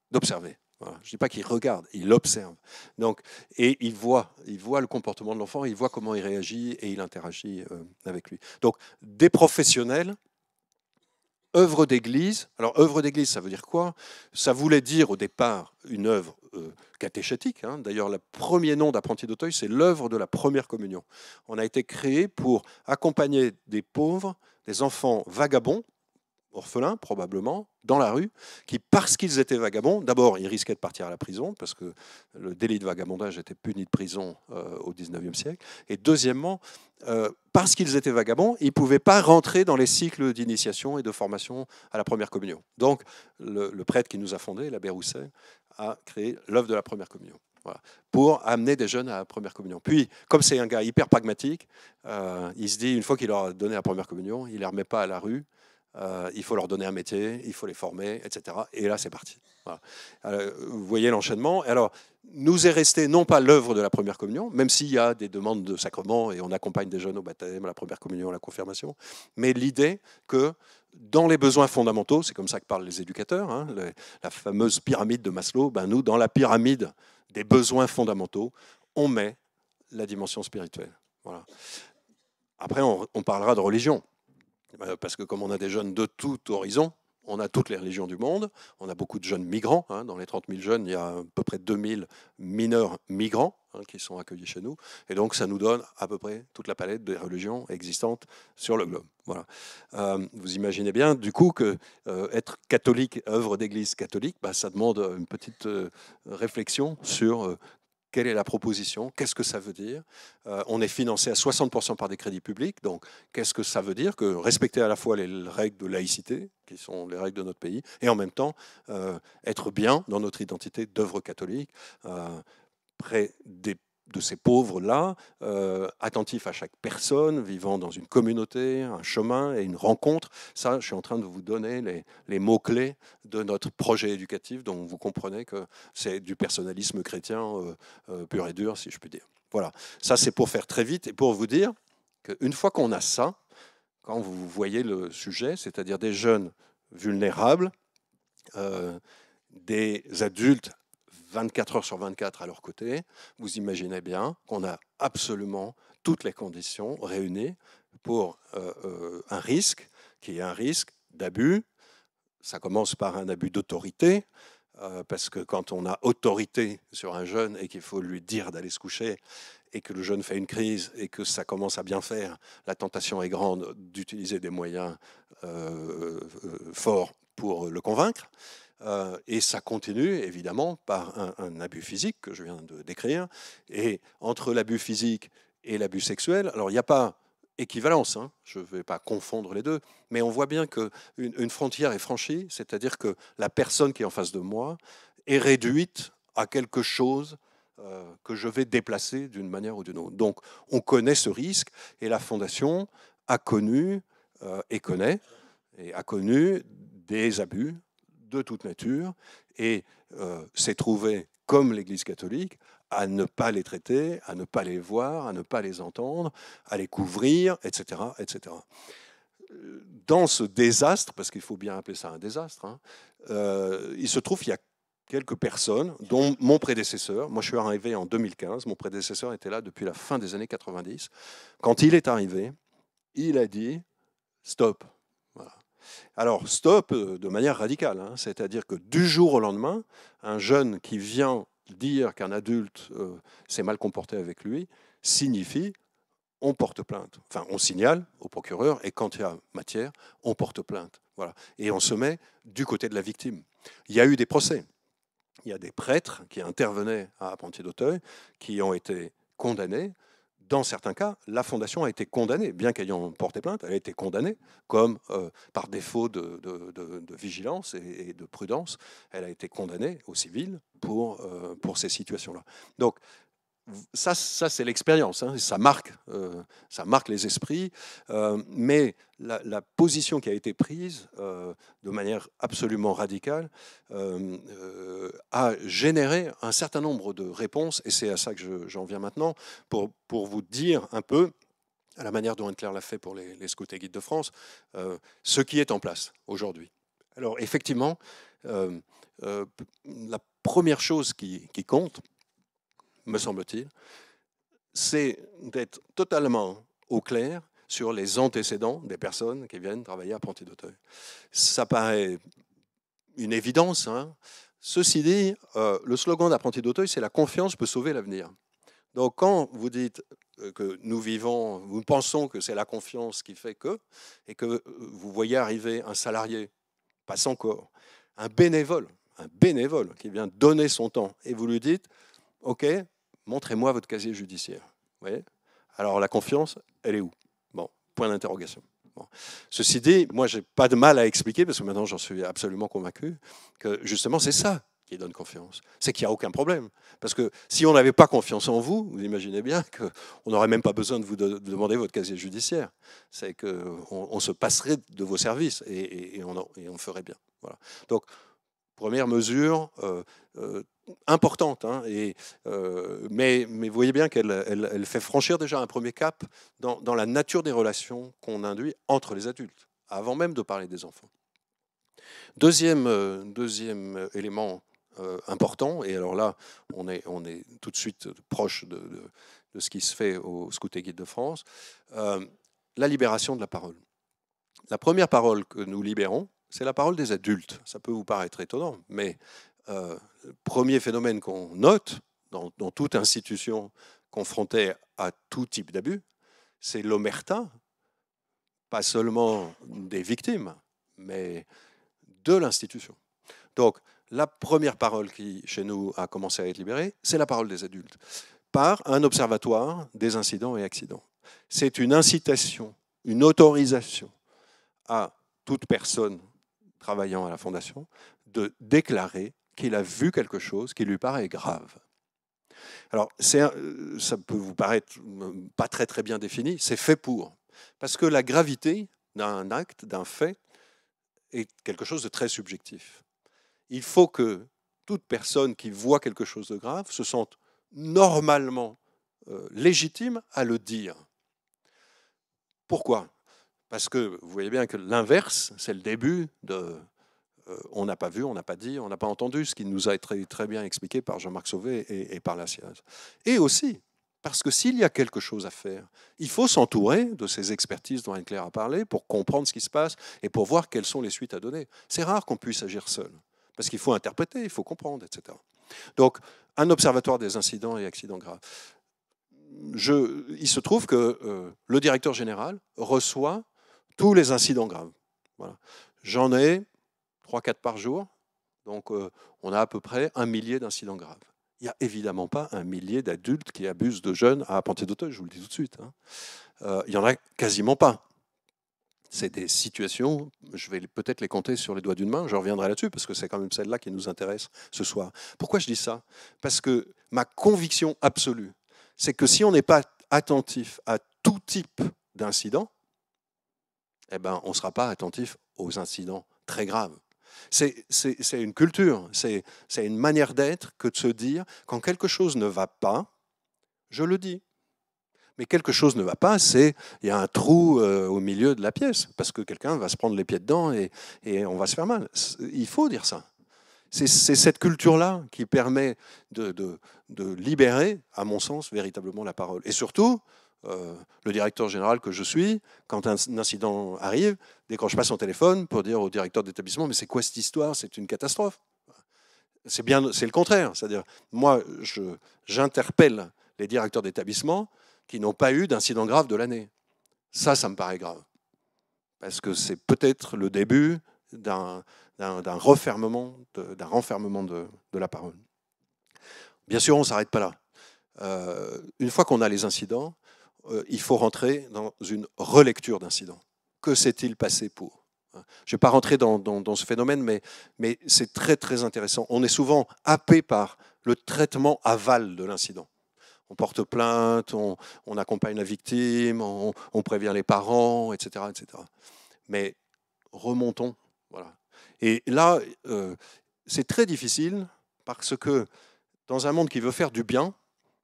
d'observer. Voilà. Je ne dis pas qu'il regarde, il observe. Donc, et il voit le comportement de l'enfant, il voit comment il réagit et il interagit avec lui. Donc, des professionnels, œuvre d'église. Alors, œuvre d'église, ça veut dire quoi? Ça voulait dire au départ une œuvre catéchétique. Hein. D'ailleurs, le premier nom d'apprenti d'Auteuil, c'est l'œuvre de la première communion. On a été créé pour accompagner des pauvres, des enfants vagabonds, orphelins probablement, dans la rue, qui, parce qu'ils étaient vagabonds, d'abord, ils risquaient de partir à la prison, parce que le délit de vagabondage était puni de prison au XIXe siècle, et deuxièmement, parce qu'ils étaient vagabonds, ils ne pouvaient pas rentrer dans les cycles d'initiation et de formation à la première communion. Donc, le prêtre qui nous a fondé, l'abbé Rousset, a créé l'œuvre de la première communion. Voilà, pour amener des jeunes à la première communion. Puis, comme c'est un gars hyper pragmatique, il se dit, une fois qu'il leur a donné la première communion, il ne les remet pas à la rue, il faut leur donner un métier, il faut les former, etc. Et là, c'est parti. Voilà. Vous voyez l'enchaînement. Alors, nous est resté non pas l'œuvre de la première communion, même s'il y a des demandes de sacrement et on accompagne des jeunes au baptême, à la première communion, à la confirmation, mais l'idée que dans les besoins fondamentaux, c'est comme ça que parlent les éducateurs, hein, la fameuse pyramide de Maslow, ben nous, dans la pyramide des besoins fondamentaux, on met la dimension spirituelle. Voilà. Après, on parlera de religion. Parce que comme on a des jeunes de tout horizon, on a toutes les religions du monde, on a beaucoup de jeunes migrants. Hein, dans les 30 000 jeunes, il y a à peu près 2000 mineurs migrants qui sont accueillis chez nous. Et donc, ça nous donne à peu près toute la palette des religions existantes sur le globe. Voilà. Vous imaginez bien, du coup, que être catholique, œuvre d'église catholique, bah, ça demande une petite réflexion sur quelle est la proposition? Qu'est-ce que ça veut dire? On est financé à 60% par des crédits publics. Donc, qu'est-ce que ça veut dire? Que respecter à la fois les règles de laïcité, qui sont les règles de notre pays, et en même temps être bien dans notre identité d'œuvre catholique, près de ces pauvres-là, attentifs à chaque personne, vivant dans une communauté, un chemin et une rencontre. Ça, je suis en train de vous donner les mots-clés de notre projet éducatif, dont vous comprenez que c'est du personnalisme chrétien pur et dur, si je puis dire. Voilà, ça c'est pour faire très vite et pour vous dire qu'une fois qu'on a ça, quand vous voyez le sujet, c'est-à-dire des jeunes vulnérables, des adultes 24 heures sur 24 à leur côté, vous imaginez bien qu'on a absolument toutes les conditions réunies pour un risque qui est un risque d'abus. Ça commence par un abus d'autorité, parce que quand on a autorité sur un jeune et qu'il faut lui dire d'aller se coucher et que le jeune fait une crise et que ça commence à bien faire, la tentation est grande d'utiliser des moyens forts pour le convaincre. Et ça continue évidemment par un abus physique que je viens de décrire. Et entre l'abus physique et l'abus sexuel, alors il n'y a pas équivalence, hein, je ne vais pas confondre les deux, mais on voit bien qu'une frontière est franchie, c'est-à-dire que la personne qui est en face de moi est réduite à quelque chose que je vais déplacer d'une manière ou d'une autre. Donc on connaît ce risque et la Fondation a connu et connaît et a connu des abus de toute nature et s'est trouvé, comme l'Église catholique, à ne pas les traiter, à ne pas les voir, à ne pas les entendre, à les couvrir, etc. etc. Dans ce désastre, parce qu'il faut bien appeler ça un désastre, hein, il se trouve qu'il y a quelques personnes, dont mon prédécesseur. Moi, je suis arrivé en 2015. Mon prédécesseur était là depuis la fin des années 90. Quand il est arrivé, il a dit « stop ». Voilà. Alors, stop de manière radicale, hein, c'est-à-dire que du jour au lendemain, un jeune qui vient dire qu'un adulte s'est mal comporté avec lui signifie on porte plainte. Enfin, on signale au procureur et quand il y a matière, on porte plainte. Voilà. Et on se met du côté de la victime. Il y a eu des procès. Il y a des prêtres qui intervenaient à Apprenti d'Auteuil qui ont été condamnés. Dans certains cas, la Fondation a été condamnée, bien qu'ayant porté plainte, elle a été condamnée, comme par défaut de vigilance et de prudence, elle a été condamnée au civil pour ces situations-là. Donc, ça c'est l'expérience, hein, ça marque les esprits, mais la position qui a été prise de manière absolument radicale a généré un certain nombre de réponses, et c'est à ça que j'en viens maintenant, pour vous dire un peu, à la manière dont Anne-Claire l'a fait pour les Scouts et Guides de France, ce qui est en place aujourd'hui. Alors effectivement, la première chose qui compte, me semble-t-il, c'est d'être totalement au clair sur les antécédents des personnes qui viennent travailler à Apprenti d'Auteuil. Ça paraît une évidence, hein. Ceci dit, le slogan d'Apprenti d'Auteuil, c'est « La confiance peut sauver l'avenir ». Donc quand vous dites que nous pensons que c'est la confiance qui fait que, et que vous voyez arriver un salarié, passe encore, un bénévole qui vient donner son temps, et vous lui dites « Ok, montrez-moi votre casier judiciaire ». Vous voyez ? Alors la confiance, elle est où ? Bon, point d'interrogation. Bon. Ceci dit, moi, je n'ai pas de mal à expliquer, parce que maintenant, j'en suis absolument convaincu, que justement, c'est ça qui donne confiance. C'est qu'il n'y a aucun problème. Parce que si on n'avait pas confiance en vous, vous imaginez bien qu'on n'aurait même pas besoin de vous demander votre casier judiciaire. C'est qu'on se passerait de vos services et on ferait bien. Voilà. Donc, première mesure importante, hein, mais vous voyez bien qu'elle fait franchir déjà un premier cap dans la nature des relations qu'on induit entre les adultes, avant même de parler des enfants. Deuxième élément important, et alors là, on est tout de suite proche de ce qui se fait au Scout et Guide de France, la libération de la parole. La première parole que nous libérons, c'est la parole des adultes. Ça peut vous paraître étonnant, mais le premier phénomène qu'on note dans toute institution confrontée à tout type d'abus, c'est l'omerta, pas seulement des victimes, mais de l'institution. Donc, la première parole qui, chez nous, a commencé à être libérée, c'est la parole des adultes, par un observatoire des incidents et accidents. C'est une incitation, une autorisation à toute personne travaillant à la Fondation de déclarer qu'il a vu quelque chose qui lui paraît grave. Alors, ça peut vous paraître pas très très bien défini, c'est fait pour. Parce que la gravité d'un acte, d'un fait, est quelque chose de très subjectif. Il faut que toute personne qui voit quelque chose de grave se sente normalement légitime à le dire. Pourquoi ? Parce que vous voyez bien que l'inverse, c'est le début de on n'a pas vu, on n'a pas dit, on n'a pas entendu, ce qui nous a été très bien expliqué par Jean-Marc Sauvé et par la SIAZ. Et aussi, parce que s'il y a quelque chose à faire, il faut s'entourer de ces expertises dont Anne-Claire a parlé pour comprendre ce qui se passe et pour voir quelles sont les suites à donner. C'est rare qu'on puisse agir seul, parce qu'il faut interpréter, il faut comprendre, etc. Donc, un observatoire des incidents et accidents graves. Il se trouve que le directeur général reçoit tous les incidents graves. Voilà. J'en ai 3-4 par jour, donc on a à peu près 1 millier d'incidents graves. Il n'y a évidemment pas 1 millier d'adultes qui abusent de jeunes à Apprenti d'Auteuil, je vous le dis tout de suite. Hein. Il n'y en a quasiment pas. C'est des situations, je vais peut-être les compter sur les doigts d'une main, je reviendrai là-dessus, parce que c'est quand même celle-là qui nous intéresse ce soir. Pourquoi je dis ça ? Parce que ma conviction absolue, c'est que si on n'est pas attentif à tout type d'incident, eh ben, on ne sera pas attentif aux incidents très graves. C'est une culture, c'est une manière d'être que de se dire, quand quelque chose ne va pas, je le dis. Mais quelque chose ne va pas, c'est il y a un trou au milieu de la pièce, parce que quelqu'un va se prendre les pieds dedans et on va se faire mal. Il faut dire ça. C'est cette culture-là qui permet de libérer, à mon sens, véritablement la parole. Et surtout, le directeur général que je suis, quand un incident arrive, décroche pas son téléphone pour dire au directeur d'établissement « mais c'est quoi cette histoire ? C'est une catastrophe ». C'est le contraire. C'est-à-dire, moi, j'interpelle les directeurs d'établissement qui n'ont pas eu d'incident grave de l'année. Ça me paraît grave. Parce que c'est peut-être le début d'un renfermement de la parole. Bien sûr, on ne s'arrête pas là. Une fois qu'on a les incidents, il faut rentrer dans une relecture d'incidents. Que s'est-il passé pour ? Je ne vais pas rentrer dans ce phénomène, mais c'est très très intéressant. On est souvent happé par le traitement aval de l'incident. On porte plainte, on accompagne la victime, on prévient les parents, etc., etc. Mais remontons. Voilà. Et là, c'est très difficile parce que dans un monde qui veut faire du bien,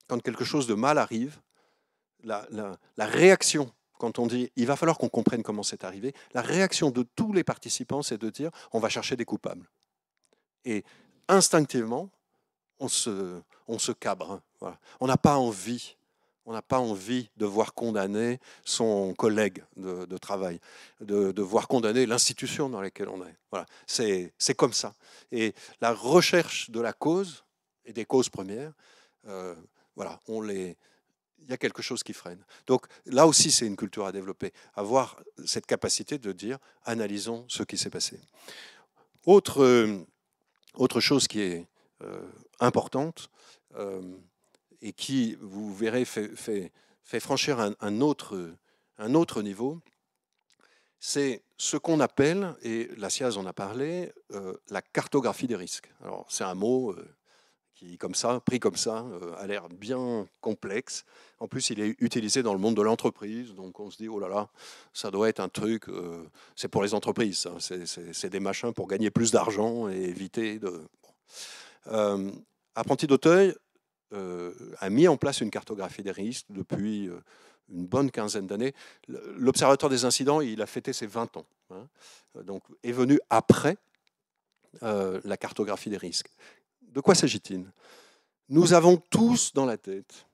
quand quelque chose de mal arrive, la réaction, quand on dit il va falloir qu'on comprenne comment c'est arrivé, la réaction de tous les participants, c'est de dire on va chercher des coupables. Et instinctivement, on se cabre. Voilà. On n'a pas envie. On n'a pas envie de voir condamner son collègue de travail, de voir condamner l'institution dans laquelle on est. Voilà. C'est comme ça. Et la recherche de la cause et des causes premières, voilà, il y a quelque chose qui freine. Donc là aussi, c'est une culture à développer, avoir cette capacité de dire, analysons ce qui s'est passé. Autre chose qui est importante, et qui, vous verrez, fait franchir un autre niveau, c'est ce qu'on appelle, et la SIAZ en a parlé, la cartographie des risques. Alors, c'est un mot qui, comme ça, pris comme ça, a l'air bien complexe. En plus, il est utilisé dans le monde de l'entreprise, donc on se dit, oh là là, ça doit être un truc, c'est pour les entreprises, hein, c'est des machins pour gagner plus d'argent et éviter de... Apprenti d'Auteuil a mis en place une cartographie des risques depuis une bonne quinzaine d'années. L'Observatoire des incidents, il a fêté ses 20 ans. Hein, donc est venu après la cartographie des risques. De quoi s'agit-il? Nous avons tous dans la tête,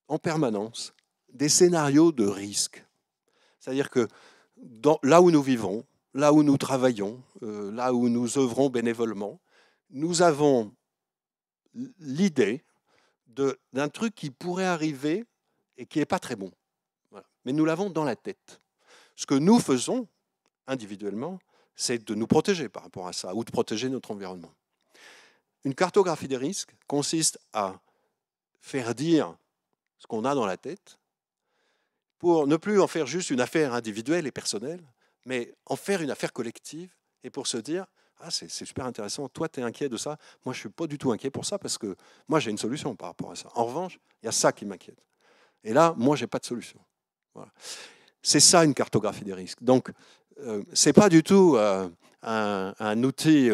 en permanence, des scénarios de risque. C'est-à-dire que là où nous vivons, là où nous travaillons, là où nous œuvrons bénévolement, nous avons l'idée d'un truc qui pourrait arriver et qui n'est pas très bon. Voilà. Mais nous l'avons dans la tête. Ce que nous faisons individuellement, c'est de nous protéger par rapport à ça ou de protéger notre environnement. Une cartographie des risques consiste à faire dire ce qu'on a dans la tête pour ne plus en faire juste une affaire individuelle et personnelle, mais en faire une affaire collective et pour se dire ah, c'est super intéressant, toi tu es inquiet de ça, moi je ne suis pas du tout inquiet pour ça parce que moi j'ai une solution par rapport à ça. En revanche, il y a ça qui m'inquiète. Et là, moi je n'ai pas de solution. Voilà. C'est ça une cartographie des risques. Donc, ce n'est pas du tout un outil,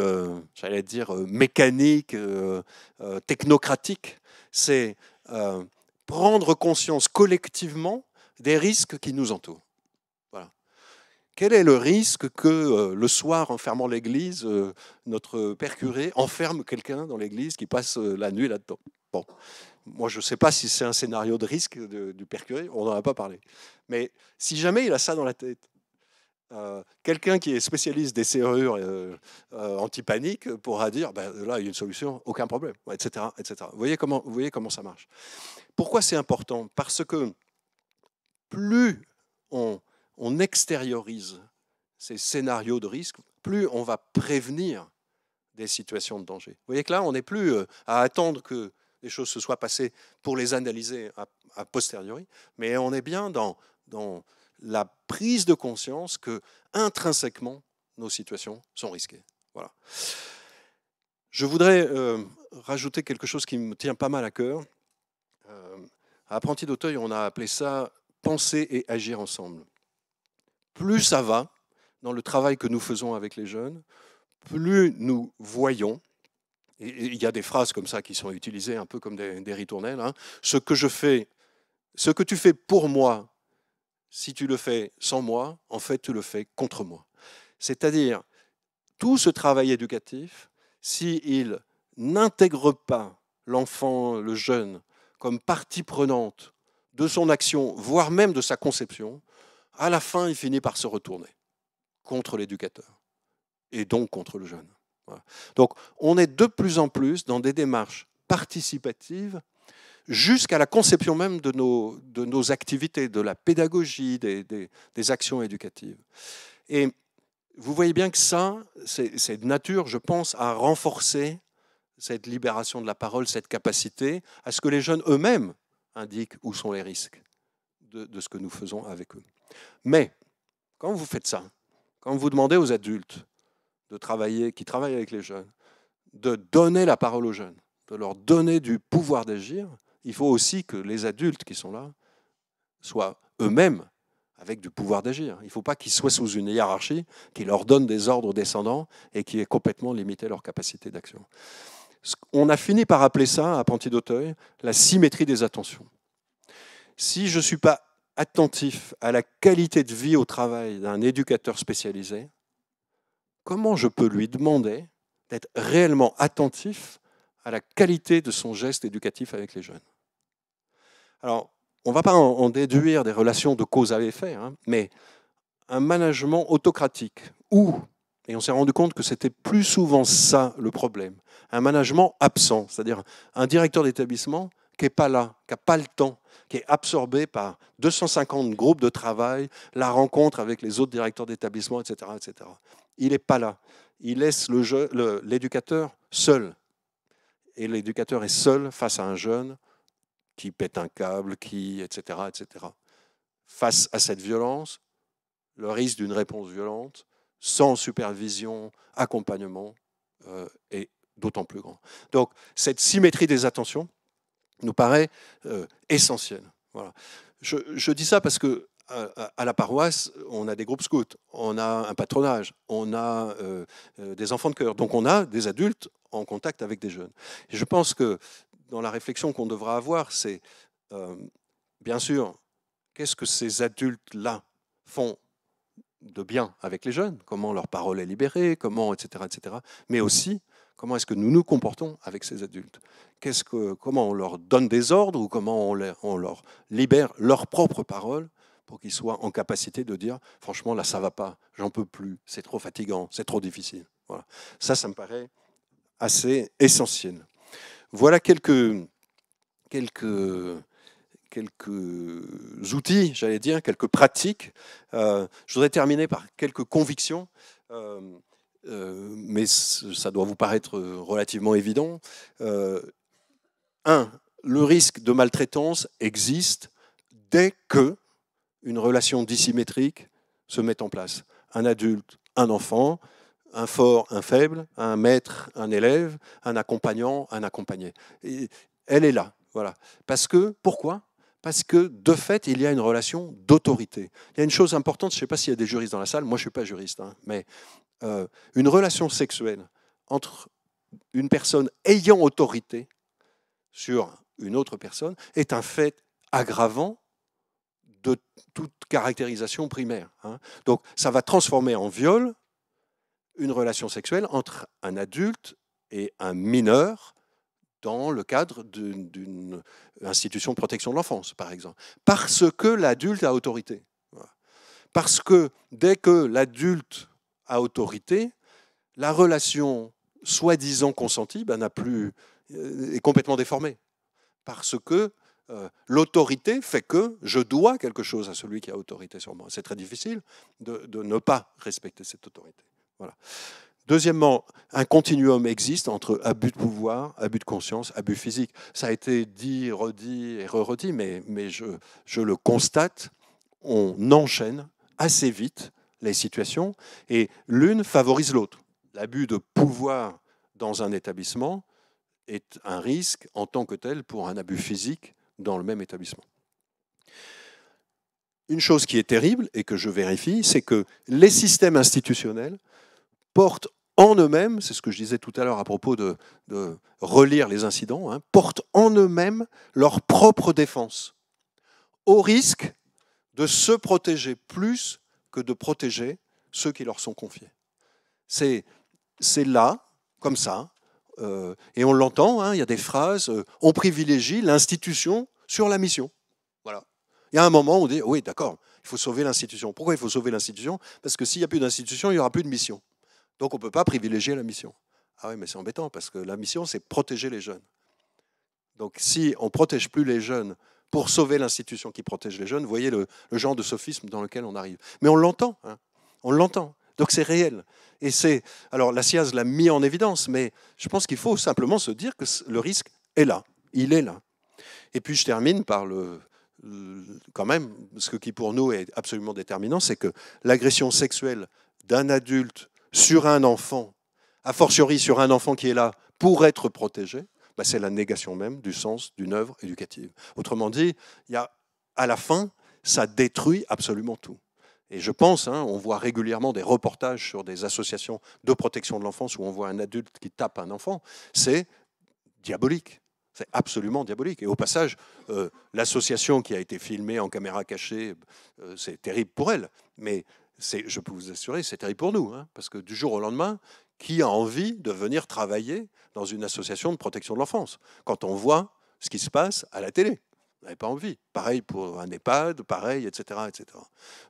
j'allais dire, mécanique, technocratique. C'est prendre conscience collectivement des risques qui nous entourent. Voilà. Quel est le risque que le soir, en fermant l'église, notre père curé enferme quelqu'un dans l'église qui passe la nuit là-dedans? Bon, moi je ne sais pas si c'est un scénario de risque du père curé, on n'en a pas parlé. Mais si jamais il a ça dans la tête, quelqu'un qui est spécialiste des serrures anti-panique pourra dire ben, là il y a une solution, aucun problème, etc., etc. Vous voyez comment ça marche. Pourquoi c'est important? Parce que plus on extériorise ces scénarios de risque, plus on va prévenir des situations de danger. Vous voyez que là, on n'est plus à attendre que les choses se soient passées pour les analyser a posteriori, mais on est bien dans la prise de conscience que intrinsèquement, nos situations sont risquées. Voilà. Je voudrais rajouter quelque chose qui me tient pas mal à cœur. À Apprenti d'Auteuil, on a appelé ça « penser et agir ensemble ». Plus ça va dans le travail que nous faisons avec les jeunes, plus nous voyons, et il y a des phrases comme ça qui sont utilisées un peu comme des ritournelles, hein, ce que tu fais pour moi, si tu le fais sans moi, en fait, tu le fais contre moi. C'est-à-dire, tout ce travail éducatif, s'il n'intègre pas l'enfant, le jeune, comme partie prenante de son action, voire même de sa conception, à la fin, il finit par se retourner contre l'éducateur et donc contre le jeune. Voilà. Donc, on est de plus en plus dans des démarches participatives jusqu'à la conception même de nos activités, de la pédagogie, des actions éducatives. Et vous voyez bien que ça, c'est de nature, je pense, à renforcer cette libération de la parole, cette capacité à ce que les jeunes eux-mêmes indiquent où sont les risques de ce que nous faisons avec eux. Mais, quand vous faites ça, quand vous demandez aux adultes qui travaillent avec les jeunes, de donner la parole aux jeunes, de leur donner du pouvoir d'agir, il faut aussi que les adultes qui sont là soient eux-mêmes avec du pouvoir d'agir. Il ne faut pas qu'ils soient sous une hiérarchie qui leur donne des ordres descendants et qui ait complètement limité leur capacité d'action. On a fini par appeler ça, à Apprenti d'Auteuil, la symétrie des attentions. Si je ne suis pas attentif à la qualité de vie au travail d'un éducateur spécialisé, comment je peux lui demander d'être réellement attentif à la qualité de son geste éducatif avec les jeunes. Alors, on ne va pas en déduire des relations de cause à effet, hein, mais un management autocratique où, et on s'est rendu compte que c'était plus souvent ça le problème, un management absent, c'est-à-dire un directeur d'établissement qui n'est pas là, qui n'a pas le temps, qui est absorbé par 250 groupes de travail, la rencontre avec les autres directeurs d'établissement, etc., etc. Il n'est pas là. Il laisse l'éducateur seul. Et l'éducateur est seul face à un jeune qui pète un câble, etc., etc. Face à cette violence, le risque d'une réponse violente, sans supervision, accompagnement, est d'autant plus grand. Donc, cette symétrie des attentions nous paraît essentielle. Voilà. Je dis ça parce que à la paroisse, on a des groupes scouts, on a un patronage, on a des enfants de chœur. Donc, on a des adultes en contact avec des jeunes. Et je pense que dans la réflexion qu'on devra avoir, c'est, bien sûr, qu'est-ce que ces adultes-là font de bien avec les jeunes, comment leur parole est libérée, comment, etc., etc. Mais aussi, comment est-ce que nous nous comportons avec ces adultes? Comment on leur donne des ordres ou comment on leur libère leur propre parole pour qu'ils soient en capacité de dire « franchement, là, ça ne va pas, j'en peux plus, c'est trop fatigant, c'est trop difficile ». Voilà. Ça me paraît assez essentiel. Voilà quelques outils, j'allais dire, quelques pratiques. Je voudrais terminer par quelques convictions, mais ça doit vous paraître relativement évident. Le risque de maltraitance existe dès que une relation dissymétrique se met en place. Un adulte, un enfant, un fort, un faible, un maître, un élève, un accompagnant, un accompagné. Et elle est là, voilà. Pourquoi ? Parce que, de fait, il y a une relation d'autorité. Il y a une chose importante, je ne sais pas s'il y a des juristes dans la salle, moi je ne suis pas juriste, hein, mais une relation sexuelle entre une personne ayant autorité sur une autre personne est un fait aggravant de toute caractérisation primaire. Hein. Donc ça va transformer en viol une relation sexuelle entre un adulte et un mineur dans le cadre d'une institution de protection de l'enfance, par exemple. Parce que l'adulte a autorité. Parce que dès que l'adulte a autorité, la relation soi-disant consentie est complètement déformée. Parce que l'autorité fait que je dois quelque chose à celui qui a autorité sur moi. C'est très difficile de ne pas respecter cette autorité. Voilà. Deuxièmement, un continuum existe entre abus de pouvoir, abus de conscience, abus physique. Ça a été dit, redit et re-redit, mais je le constate, on enchaîne assez vite les situations et l'une favorise l'autre. L'abus de pouvoir dans un établissement est un risque en tant que tel pour un abus physique dans le même établissement. Une chose qui est terrible et que je vérifie, c'est que les systèmes institutionnels portent en eux-mêmes, c'est ce que je disais tout à l'heure à propos de relire les incidents, hein, portent en eux-mêmes leur propre défense, au risque de se protéger plus que de protéger ceux qui leur sont confiés. C'est là, comme ça, et on l'entend, hein, il y a des phrases, on privilégie l'institution sur la mission. Voilà. Il y a un moment où on dit, oui, d'accord, il faut sauver l'institution. Pourquoi il faut sauver l'institution? Parce que s'il n'y a plus d'institution, il n'y aura plus de mission. Donc on ne peut pas privilégier la mission. Ah oui, mais c'est embêtant, parce que la mission, c'est protéger les jeunes. Donc si on ne protège plus les jeunes pour sauver l'institution qui protège les jeunes, vous voyez le genre de sophisme dans lequel on arrive. Mais on l'entend, hein, on l'entend. Donc c'est réel. Et alors la SIAZ l'a mis en évidence, mais je pense qu'il faut simplement se dire que le risque est là. Il est là. Et puis je termine par quand même, ce qui pour nous est absolument déterminant, c'est que l'agression sexuelle d'un adulte sur un enfant, a fortiori sur un enfant qui est là pour être protégé, c'est la négation même du sens d'une œuvre éducative. Autrement dit, à la fin, ça détruit absolument tout. Et je pense, hein, on voit régulièrement des reportages sur des associations de protection de l'enfance où on voit un adulte qui tape un enfant. C'est diabolique. C'est absolument diabolique. Et au passage, l'association qui a été filmée en caméra cachée, c'est terrible pour elle. Mais je peux vous assurer, c'est terrible pour nous. Hein, parce que du jour au lendemain, Qui a envie de venir travailler dans une association de protection de l'enfance quand on voit ce qui se passe à la télé? Vous n'avez pas envie. Pareil pour un EHPAD, pareil, etc., etc.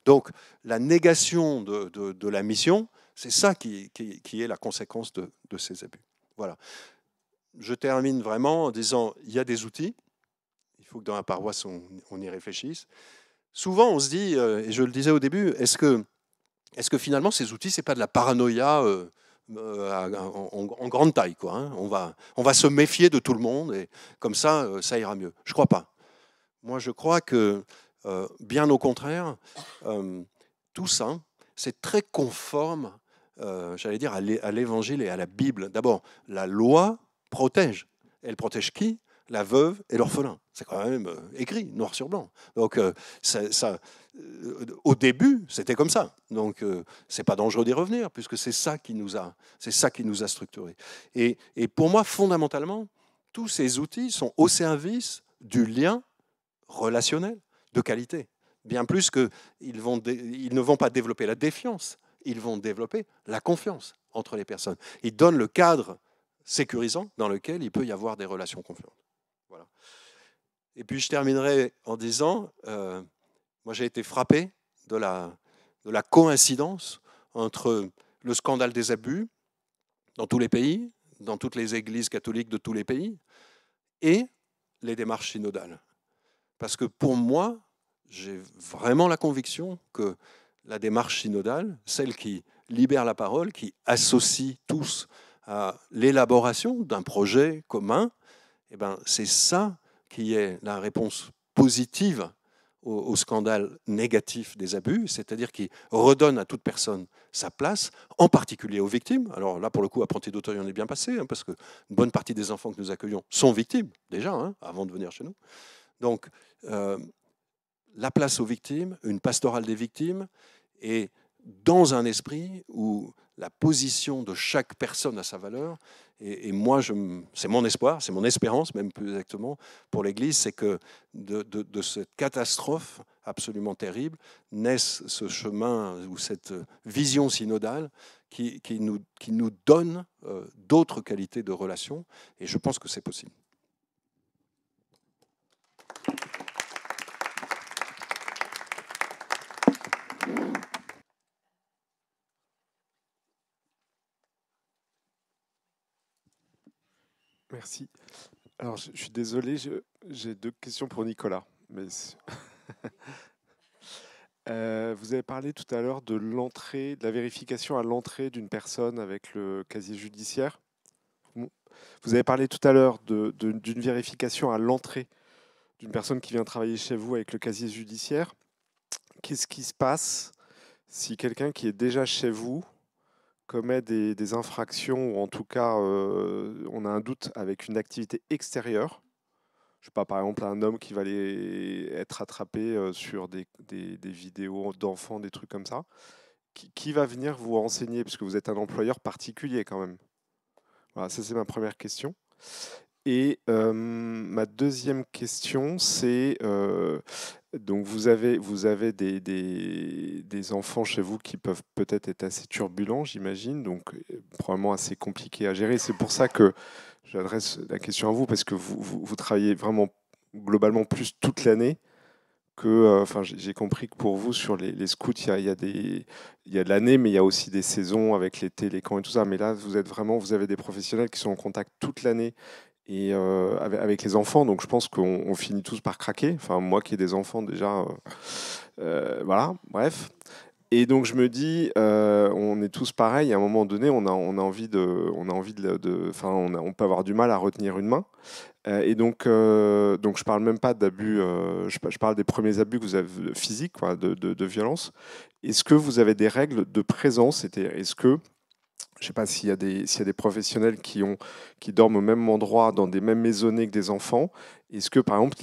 Donc, la négation de la mission, c'est ça qui est la conséquence de ces abus. Voilà. Je termine vraiment en disant, il y a des outils. Il faut que dans la paroisse, on y réfléchisse. Souvent, on se dit, et je le disais au début, est-ce que finalement, ces outils, ce n'est pas de la paranoïa en grande taille, quoi, hein. On va se méfier de tout le monde et comme ça, ça ira mieux. Je ne crois pas. Moi, je crois que, bien au contraire, tout ça, c'est très conforme, j'allais dire, à l'Évangile et à la Bible. D'abord, la loi protège. Elle protège qui? La veuve et l'orphelin. C'est quand même écrit, noir sur blanc. Donc, au début, c'était comme ça. Donc, c'est pas dangereux d'y revenir, puisque c'est ça qui nous a structurés. Et pour moi, fondamentalement, tous ces outils sont au service du lien relationnel de qualité. Bien plus qu'ils ne vont pas développer la défiance, ils vont développer la confiance entre les personnes. Ils donnent le cadre sécurisant dans lequel il peut y avoir des relations confiantes. Voilà. Et puis je terminerai en disant, moi j'ai été frappé de la coïncidence entre le scandale des abus dans tous les pays, dans toutes les églises catholiques de tous les pays, et les démarches synodales. Parce que pour moi, j'ai vraiment la conviction que la démarche synodale, celle qui libère la parole, qui associe tous à l'élaboration d'un projet commun, eh ben, c'est ça qui est la réponse positive au scandale négatif des abus, c'est-à-dire qui redonne à toute personne sa place, en particulier aux victimes. Alors là, pour le coup, apprenti d'auteur, il en est bien passé, hein, parce qu'une bonne partie des enfants que nous accueillons sont victimes, déjà, hein, avant de venir chez nous. Donc, la place aux victimes, une pastorale des victimes, et dans un esprit où la position de chaque personne a sa valeur. Et moi, c'est mon espoir, c'est mon espérance, même plus exactement, pour l'Église, c'est que de cette catastrophe absolument terrible naisse ce chemin ou cette vision synodale qui nous donne d'autres qualités de relation. Et je pense que c'est possible. Merci. Alors, je suis désolé, j'ai deux questions pour Nicolas. Mais vous avez parlé tout à l'heure de l'entrée, de la vérification à l'entrée d'une personne avec le casier judiciaire. Vous avez parlé tout à l'heure d'une vérification à l'entrée d'une personne qui vient travailler chez vous avec le casier judiciaire. Qu'est-ce qui se passe si quelqu'un qui est déjà chez vous commet des infractions, ou en tout cas, on a un doute avec une activité extérieure? Je sais pas, par exemple, un homme qui va être attrapé sur des vidéos d'enfants, des trucs comme ça. Qui va venir vous renseigner? Parce que vous êtes un employeur particulier quand même. Voilà, ça c'est ma première question. Et ma deuxième question, c'est donc vous avez des enfants chez vous qui peuvent peut-être être assez turbulents, j'imagine, donc probablement assez compliqués à gérer. C'est pour ça que j'adresse la question à vous, parce que vous travaillez vraiment globalement plus toute l'année que, enfin, j'ai compris que pour vous, sur les scouts, il y a de l'année, mais il y a aussi des saisons avec l'été, les camps et tout ça. Mais là, vous avez des professionnels qui sont en contact toute l'année et avec les enfants, donc je pense qu'on finit tous par craquer. Enfin, moi qui ai des enfants déjà, voilà, bref. Et donc je me dis, on est tous pareils. À un moment donné, on a envie enfin, on peut avoir du mal à retenir une main. Et donc je parle même pas d'abus. Je parle des premiers abus que vous avez physiques, quoi, de violence. Est-ce que vous avez des règles de présence? Est-ce que je ne sais pas s'il y a des professionnels qui dorment au même endroit, dans des mêmes maisonnées que des enfants. Est-ce que, par exemple,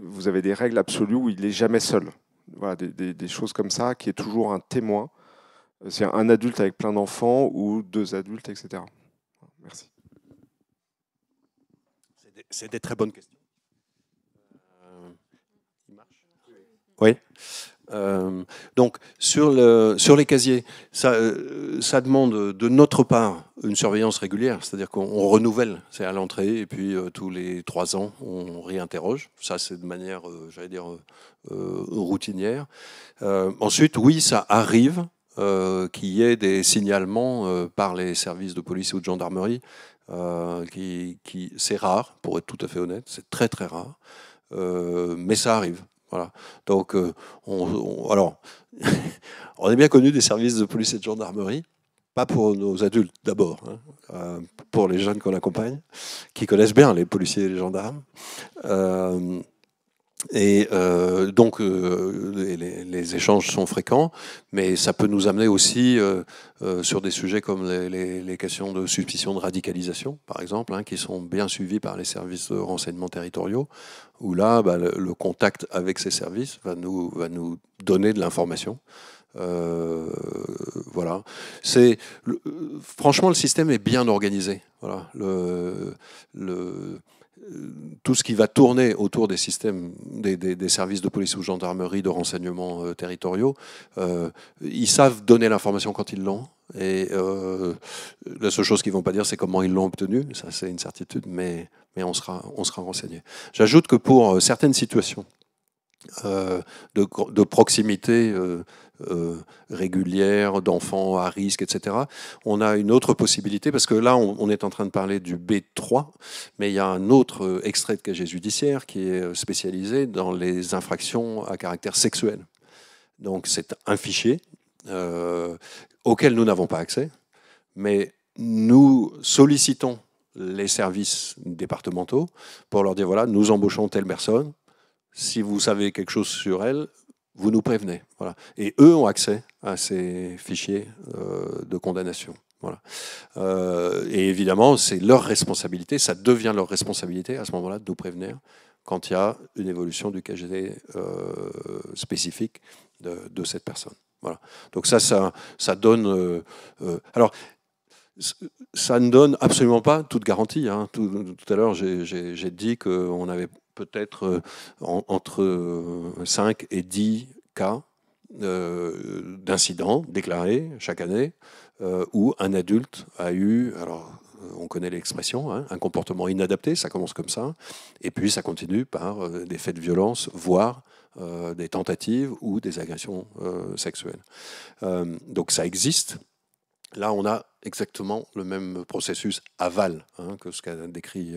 vous avez des règles absolues où il n'est jamais seul? Voilà, des choses comme ça, qui est toujours un témoin. C'est un adulte avec plein d'enfants ou deux adultes, etc. Merci. C'est des très bonnes questions. Il marche? Oui. Donc sur les casiers, ça demande de notre part une surveillance régulière, c'est-à-dire qu'on renouvelle, c'est à l'entrée, et puis tous les 3 ans, on réinterroge. Ça, c'est de manière, j'allais dire, routinière. Ensuite, oui, ça arrive qu'il y ait des signalements par les services de police ou de gendarmerie. C'est rare, pour être tout à fait honnête, c'est très très rare, mais ça arrive. Voilà. Donc, alors, on est bien connu des services de police et de gendarmerie, pas pour nos adultes d'abord, hein, pour les jeunes qu'on accompagne, qui connaissent bien les policiers et les gendarmes. Donc, les échanges sont fréquents, mais ça peut nous amener aussi sur des sujets comme les questions de suspicion de radicalisation, par exemple, hein, qui sont bien suivis par les services de renseignement territoriaux, où là, le contact avec ces services va nous donner de l'information. Voilà. Franchement, le système est bien organisé. Voilà. Tout ce qui va tourner autour des systèmes, des services de police ou gendarmerie, de renseignement territoriaux, ils savent donner l'information quand ils l'ont. Et la seule chose qu'ils ne vont pas dire, c'est comment ils l'ont obtenue. Ça, c'est une certitude, mais on sera renseigné. J'ajoute que pour certaines situations de proximité régulière, d'enfants à risque, etc. On a une autre possibilité, parce que là, on est en train de parler du B3, mais il y a un autre extrait de casier judiciaire qui est spécialisé dans les infractions à caractère sexuel. Donc c'est un fichier auquel nous n'avons pas accès, mais nous sollicitons les services départementaux pour leur dire, voilà, nous embauchons telle personne, si vous savez quelque chose sur elle, vous nous prévenez. Voilà. Et eux ont accès à ces fichiers de condamnation. Voilà. Et évidemment, c'est leur responsabilité, ça devient leur responsabilité à ce moment-là de nous prévenir quand il y a une évolution du casier spécifique de cette personne. Voilà. Donc ça donne... alors, ça ne donne absolument pas toute garantie. Hein. Tout à l'heure, j'ai dit qu'on avait peut-être entre 5 et 10 cas d'incidents déclarés chaque année où un adulte a eu, alors on connaît l'expression, hein, un comportement inadapté, ça commence comme ça, et puis ça continue par des faits de violence, voire des tentatives ou des agressions sexuelles. Donc ça existe. Là, on a exactement le même processus aval que ce qu'a décrit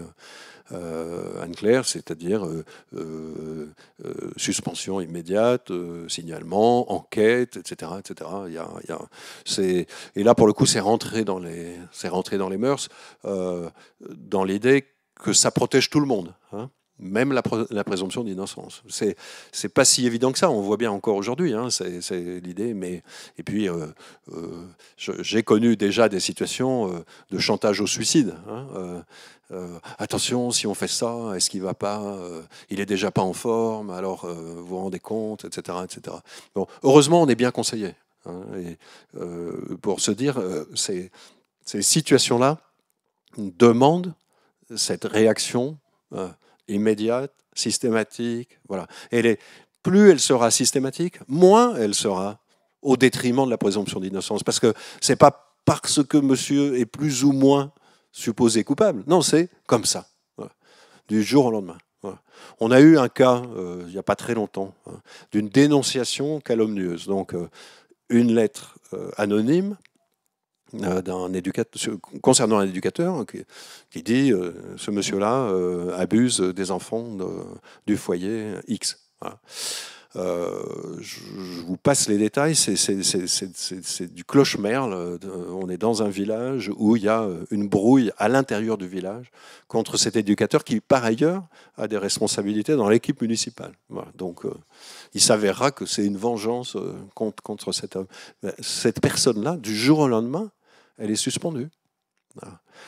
Anne-Claire, c'est-à-dire suspension immédiate, signalement, enquête, etc. etc. Et là, pour le coup, c'est rentré dans les mœurs, dans l'idée que ça protège tout le monde. Hein. Même la présomption d'innocence. C'est pas si évident que ça, on voit bien encore aujourd'hui, hein, c'est l'idée. Et puis, j'ai connu déjà des situations de chantage au suicide. Hein, attention, si on fait ça, est-ce qu'il va pas il est déjà pas en forme, alors vous vous rendez compte, etc. etc. Bon, heureusement, on est bien conseillé. Hein, pour se dire, ces situations-là demandent cette réaction immédiate, systématique, voilà. Et plus elle sera systématique, moins elle sera au détriment de la présomption d'innocence. Parce que c'est pas parce que monsieur est plus ou moins supposé coupable. Non, c'est comme ça, voilà, du jour au lendemain. Voilà. On a eu un cas, il n'y a pas très longtemps, hein, d'une dénonciation calomnieuse. Donc, une lettre anonyme d'un éducateur, concernant un éducateur qui dit ce monsieur-là abuse des enfants du foyer X. Voilà. Je vous passe les détails, c'est du cloche-merle. On est dans un village où il y a une brouille à l'intérieur du village contre cet éducateur qui, par ailleurs, a des responsabilités dans l'équipe municipale. Voilà. Donc, il s'avérera que c'est une vengeance contre cet homme. Cette personne-là, du jour au lendemain, elle est suspendue.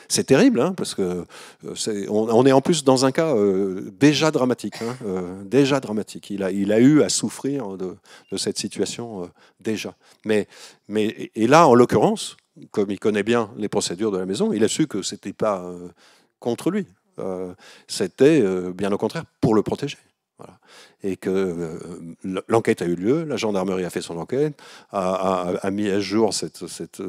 C'est terrible, hein, parce que on est en plus dans un cas déjà dramatique. Hein, déjà dramatique. Il a eu à souffrir de cette situation déjà. Et là, en l'occurrence, comme il connaît bien les procédures de la maison, il a su que ce n'était pas contre lui. C'était bien au contraire pour le protéger. Voilà. Et que l'enquête a eu lieu, la gendarmerie a fait son enquête, a mis à jour cette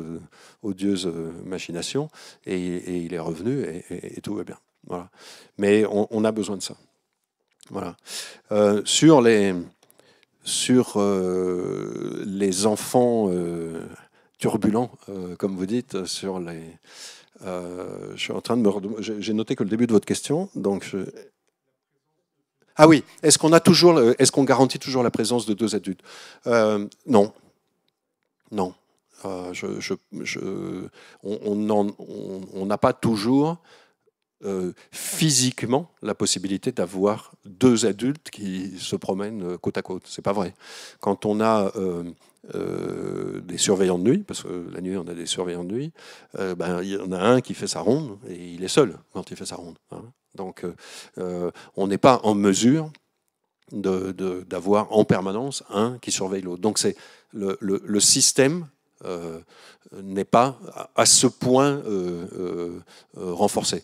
odieuse machination, et il est revenu, et tout va bien. Voilà. Mais on a besoin de ça. Voilà. Sur les enfants turbulents, comme vous dites, je suis en train de j'ai noté que le début de votre question, donc ah oui, est-ce qu'on garantit toujours la présence de 2 adultes? Non, non. On n'a pas toujours physiquement la possibilité d'avoir 2 adultes qui se promènent côte à côte. C'est pas vrai. Quand on a des surveillants de nuit, parce que la nuit on a des surveillants de nuit, il y en a un qui fait sa ronde et il est seul quand il fait sa ronde. Hein. Donc on n'est pas en mesure d'avoir en permanence un qui surveille l'autre. Donc c'est le système n'est pas à ce point renforcé.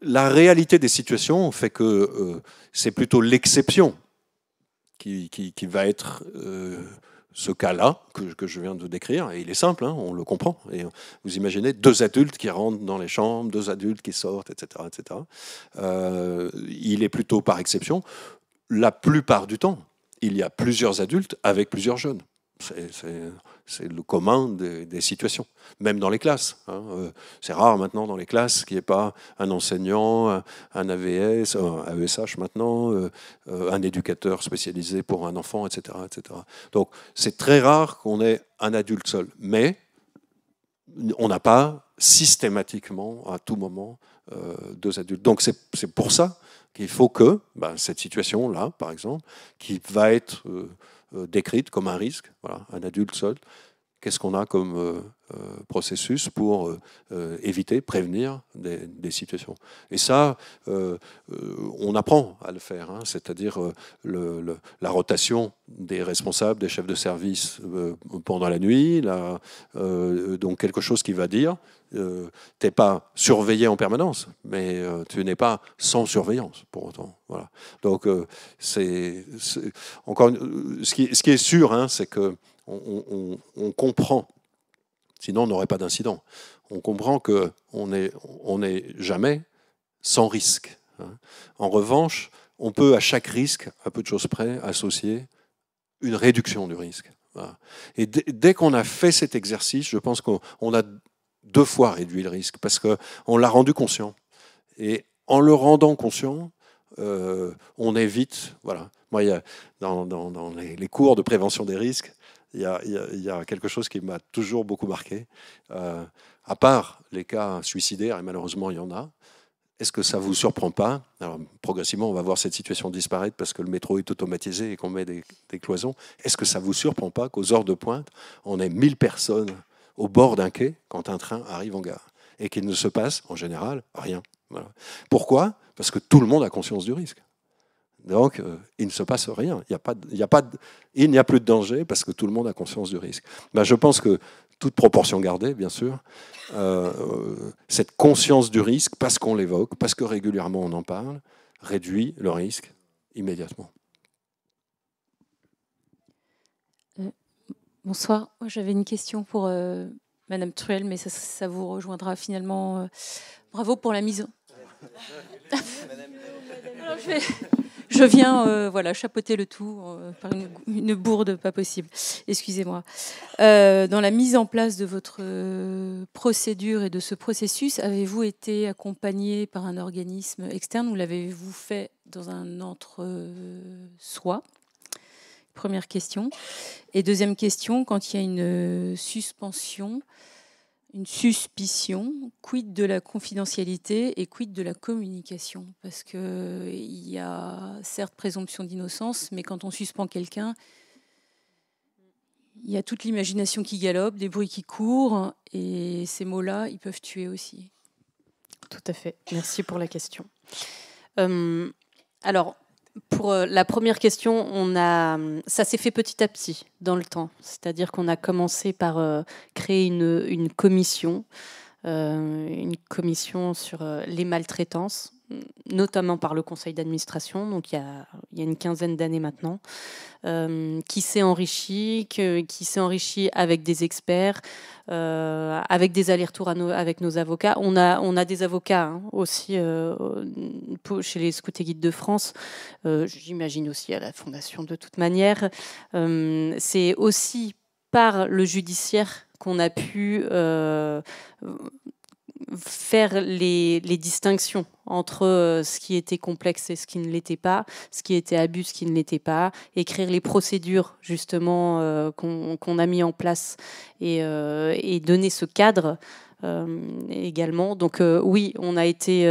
La réalité des situations fait que c'est plutôt l'exception qui va être ce cas-là que je viens de décrire, et il est simple, hein, on le comprend. Et vous imaginez 2 adultes qui rentrent dans les chambres, 2 adultes qui sortent, etc. etc. Il est plutôt par exception. La plupart du temps, il y a plusieurs adultes avec plusieurs jeunes. C'est le commun des situations, même dans les classes. Hein. C'est rare maintenant dans les classes qu'il n'y ait pas un enseignant, un AVS, un AESH maintenant, un éducateur spécialisé pour un enfant, etc. etc. Donc c'est très rare qu'on ait un adulte seul, mais on n'a pas systématiquement, à tout moment, 2 adultes. Donc c'est pour ça qu'il faut que cette situation-là, par exemple, qui va être décrite comme un risque, voilà, un adulte seul, qu'est-ce qu'on a comme processus pour éviter, prévenir des situations. Et ça, on apprend à le faire, hein, c'est-à-dire la rotation des responsables, des chefs de service pendant la nuit, donc quelque chose qui va dire tu n'es pas surveillé en permanence, mais tu n'es pas sans surveillance pour autant. Voilà. Donc, encore, ce qui est sûr, hein, c'est que on comprend, sinon on n'aurait pas d'incident. On comprend qu'on n'est jamais sans risque. Hein. En revanche, on peut à chaque risque, à peu de choses près, associer une réduction du risque. Voilà. Et dès qu'on a fait cet exercice, je pense qu'on a 2 fois réduit le risque, parce qu'on l'a rendu conscient. Et en le rendant conscient, on évite... Voilà. Moi, il y a, dans les cours de prévention des risques, il y a quelque chose qui m'a toujours beaucoup marqué. À part les cas suicidaires, et malheureusement il y en a, est-ce que ça ne vous surprend pas? Alors, progressivement, on va voir cette situation disparaître parce que le métro est automatisé et qu'on met des cloisons. Est-ce que ça ne vous surprend pas qu'aux heures de pointe, on ait 1000 personnes au bord d'un quai quand un train arrive en gare et qu'il ne se passe, en général, rien? Voilà. Pourquoi? Parce que tout le monde a conscience du risque. Donc, il ne se passe rien. Il n'y a plus de danger parce que tout le monde a conscience du risque. Je pense que, toute proportion gardée, bien sûr, cette conscience du risque, parce qu'on l'évoque, parce que régulièrement on en parle, réduit le risque immédiatement. Bonsoir. J'avais une question pour Madame Truel, mais ça vous rejoindra finalement. Bravo pour la mise. Alors, je viens chapeauter le tout par une bourde pas possible. Excusez-moi. Dans la mise en place de votre procédure et de ce processus, avez-vous été accompagné par un organisme externe ou l'avez-vous fait dans un entre-soi? Première question. Et deuxième question, quand il y a une suspension, une suspicion, quid de la confidentialité et quid de la communication? Parce qu'il y a certes présomption d'innocence, mais quand on suspend quelqu'un, il y a toute l'imagination qui galope, des bruits qui courent, et ces mots-là, ils peuvent tuer aussi. Tout à fait. Merci pour la question. Alors, pour la première question, ça s'est fait petit à petit dans le temps. C'est-à-dire qu'on a commencé par créer une commission sur les maltraitances. notamment par le conseil d'administration, donc il y a une quinzaine d'années maintenant, qui s'est enrichi, qui s'est enrichi avec des experts, avec des allers-retours avec nos avocats. On a des avocats hein, aussi chez les Scouts et Guides de France, j'imagine aussi à la Fondation de toute manière. C'est aussi par le judiciaire qu'on a pu faire les distinctions entre ce qui était complexe et ce qui ne l'était pas, ce qui était abus, ce qui ne l'était pas, écrire les procédures justement qu'on a mis en place et donner ce cadre également. Donc oui, on a été,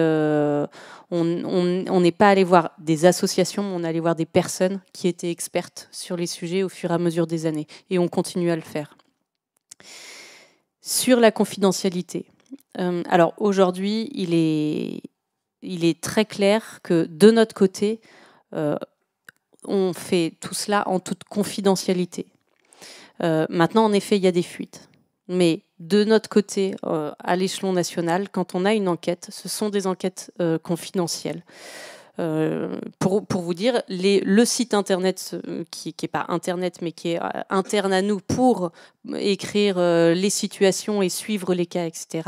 on n'est pas allé voir des associations, mais on est allé voir des personnes qui étaient expertes sur les sujets au fur et à mesure des années, et on continue à le faire. Sur la confidentialité. Alors aujourd'hui, il est très clair que de notre côté, on fait tout cela en toute confidentialité. Maintenant, en effet, il y a des fuites. Mais de notre côté, à l'échelon national, quand on a une enquête, ce sont des enquêtes confidentielles. Pour vous dire, le site internet qui n'est pas internet mais qui est interne à nous pour écrire les situations et suivre les cas, etc.,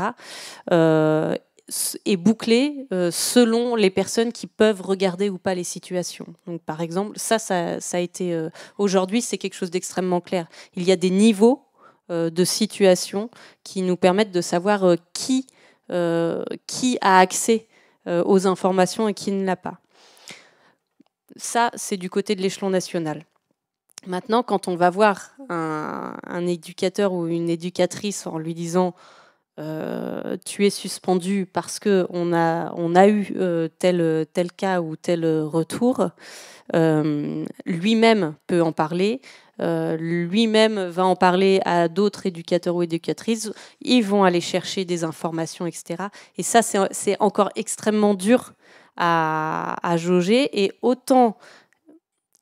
est bouclé selon les personnes qui peuvent regarder ou pas les situations. Donc, par exemple, ça a été... aujourd'hui, c'est quelque chose d'extrêmement clair. Il y a des niveaux de situations qui nous permettent de savoir qui a accès aux informations et qui ne l'a pas. Ça, c'est du côté de l'échelon national. Maintenant, quand on va voir un éducateur ou une éducatrice en lui disant tu es suspendu parce qu'on a eu tel cas ou tel retour, lui-même peut en parler, lui-même va en parler à d'autres éducateurs ou éducatrices, ils vont aller chercher des informations, etc. Et ça, c'est encore extrêmement dur à jauger. Et autant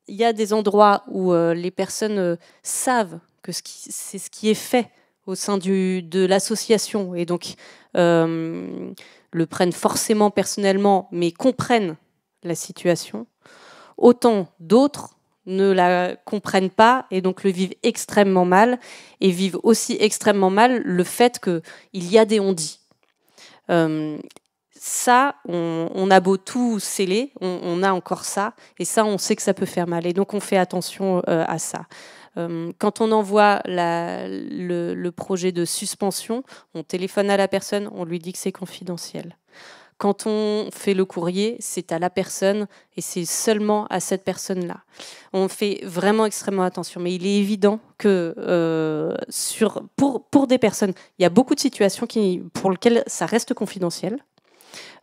il y a des endroits où les personnes savent que c'est ce qui est fait au sein de l'association et donc le prennent forcément personnellement, mais comprennent la situation, autant d'autres ne la comprennent pas et donc le vivent extrêmement mal et vivent aussi extrêmement mal le fait qu'il y a des on-dit. Ça, on a beau tout sceller, on a encore ça, et ça, on sait que ça peut faire mal. Et donc, on fait attention à ça. Quand on envoie le projet de suspension, on téléphone à la personne, on lui dit que c'est confidentiel. Quand on fait le courrier, c'est à la personne et c'est seulement à cette personne-là. On fait vraiment extrêmement attention. Mais il est évident que pour des personnes, il y a beaucoup de situations pour lesquelles ça reste confidentiel.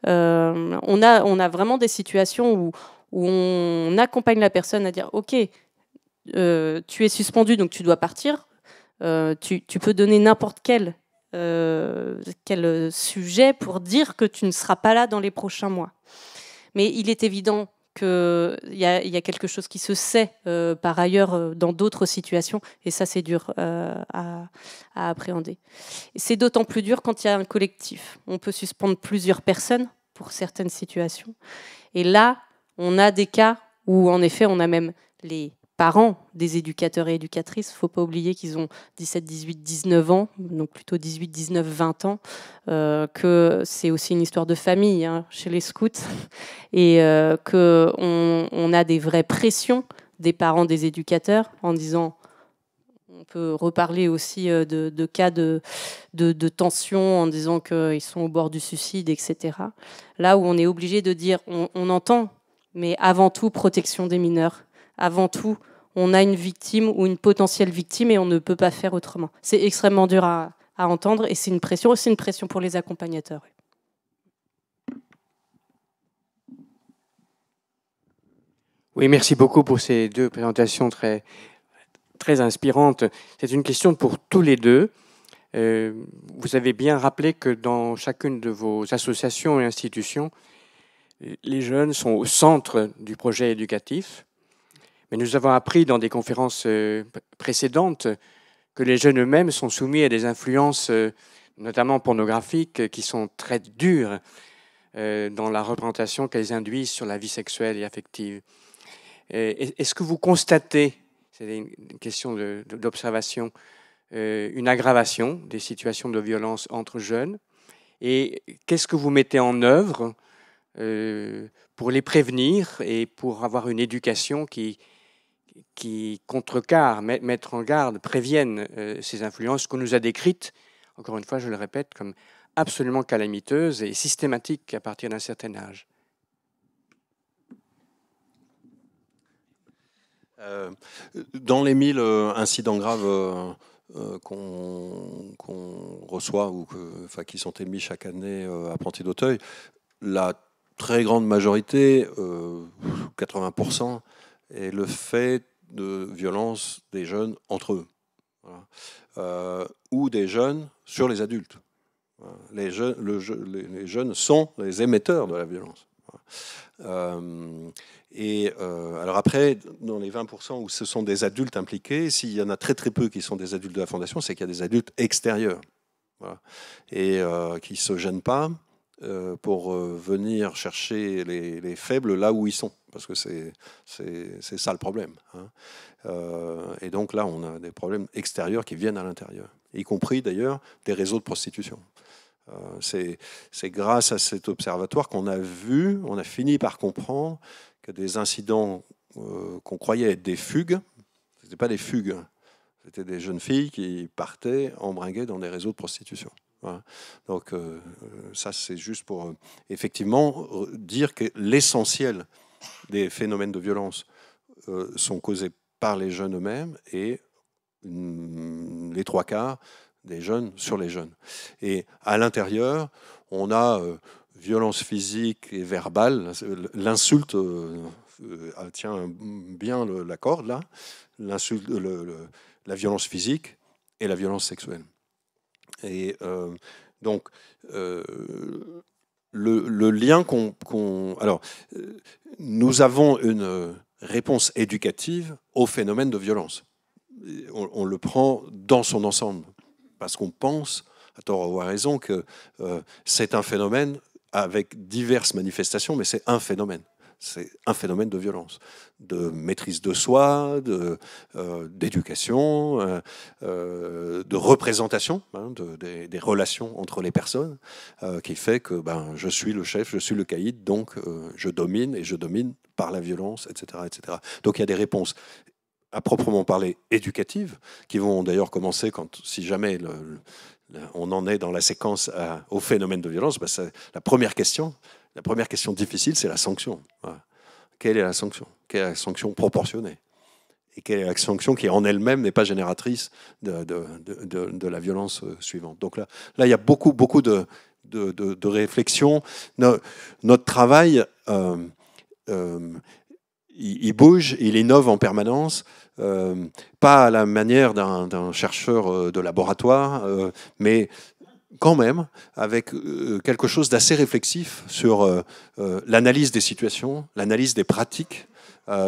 On a vraiment des situations où on accompagne la personne à dire « Ok, tu es suspendu, donc tu dois partir. Tu peux donner n'importe quel sujet pour dire que tu ne seras pas là dans les prochains mois. » Mais il est évident qu'il y a quelque chose qui se sait par ailleurs dans d'autres situations, et ça, c'est dur à appréhender. C'est d'autant plus dur quand il y a un collectif. On peut suspendre plusieurs personnes pour certaines situations. Et là, on a des cas où, en effet, on a même les parents des éducateurs et éducatrices. Il ne faut pas oublier qu'ils ont 17, 18, 19 ans, donc plutôt 18, 19, 20 ans, que c'est aussi une histoire de famille hein, chez les scouts, et qu'on a des vraies pressions des parents des éducateurs en disant... On peut reparler aussi de cas de tension en disant qu'ils sont au bord du suicide, etc. Là où on est obligé de dire, on entend, mais avant tout, protection des mineurs. Avant tout, on a une victime ou une potentielle victime et on ne peut pas faire autrement. C'est extrêmement dur à entendre et c'est une pression, aussi une pression pour les accompagnateurs. Oui, merci beaucoup pour ces deux présentations très inspirante. C'est une question pour tous les deux. Vous avez bien rappelé que dans chacune de vos associations et institutions, les jeunes sont au centre du projet éducatif. Mais nous avons appris dans des conférences précédentes que les jeunes eux-mêmes sont soumis à des influences, notamment pornographiques, qui sont très dures. dans la représentation qu'elles induisent sur la vie sexuelle et affective. Est-ce que vous constatez, c'est une question d'observation, une aggravation des situations de violence entre jeunes? Et qu'est-ce que vous mettez en œuvre pour les prévenir et pour avoir une éducation qui contrecarre, mettre en garde, prévienne ces influences qu'on nous a décrites, encore une fois, je le répète, comme absolument calamiteuses et systématiques à partir d'un certain âge? Dans les 1000 incidents graves qu'on reçoit ou qui sont émis chaque année à Ponty-d'Auteuil, la très grande majorité, 80%, est le fait de violences des jeunes entre eux, voilà. Ou des jeunes sur les adultes. Voilà. Les jeunes sont les émetteurs de la violence. Voilà. Alors après, dans les 20% où ce sont des adultes impliqués, s'il y en a très très peu qui sont des adultes de la Fondation, c'est qu'il y a des adultes extérieurs, voilà, et qui ne se gênent pas pour venir chercher les faibles là où ils sont, parce que c'est ça le problème, hein. Et donc là, on a des problèmes extérieurs qui viennent à l'intérieur, y compris d'ailleurs des réseaux de prostitution. C'est grâce à cet observatoire qu'on a fini par comprendre que des incidents qu'on croyait être des fugues, ce n'étaient pas des fugues, c'était des jeunes filles qui partaient embringuer dans des réseaux de prostitution. Voilà. Donc ça, c'est juste pour effectivement dire que l'essentiel des phénomènes de violence sont causés par les jeunes eux-mêmes et les 3/4 des jeunes sur les jeunes. Et à l'intérieur, on a violence physique et verbale. L'insulte tient bien la corde, là. L'insulte, la violence physique et la violence sexuelle. Et donc, le lien alors, nous avons une réponse éducative au phénomène de violence. On le prend dans son ensemble, parce qu'on pense, à tort ou à raison, que c'est un phénomène avec diverses manifestations, mais c'est un phénomène. C'est un phénomène de violence, de maîtrise de soi, d'éducation, de représentation, hein, des relations entre les personnes, qui fait que je suis le chef, je suis le caïd, donc je domine, et je domine par la violence, etc., etc. Donc il y a des réponses à proprement parler éducatives, qui vont d'ailleurs commencer si jamais on en est dans la séquence au phénomène de violence. La première question difficile, c'est la sanction. Voilà. Quelle est la sanction? Quelle est la sanction proportionnée? Et quelle est la sanction qui en elle-même n'est pas génératrice de la violence suivante? Donc là, il y a beaucoup de réflexions. Notre travail, il bouge, il innove en permanence, pas à la manière d'un chercheur de laboratoire, mais quand même avec quelque chose d'assez réflexif sur l'analyse des situations, l'analyse des pratiques,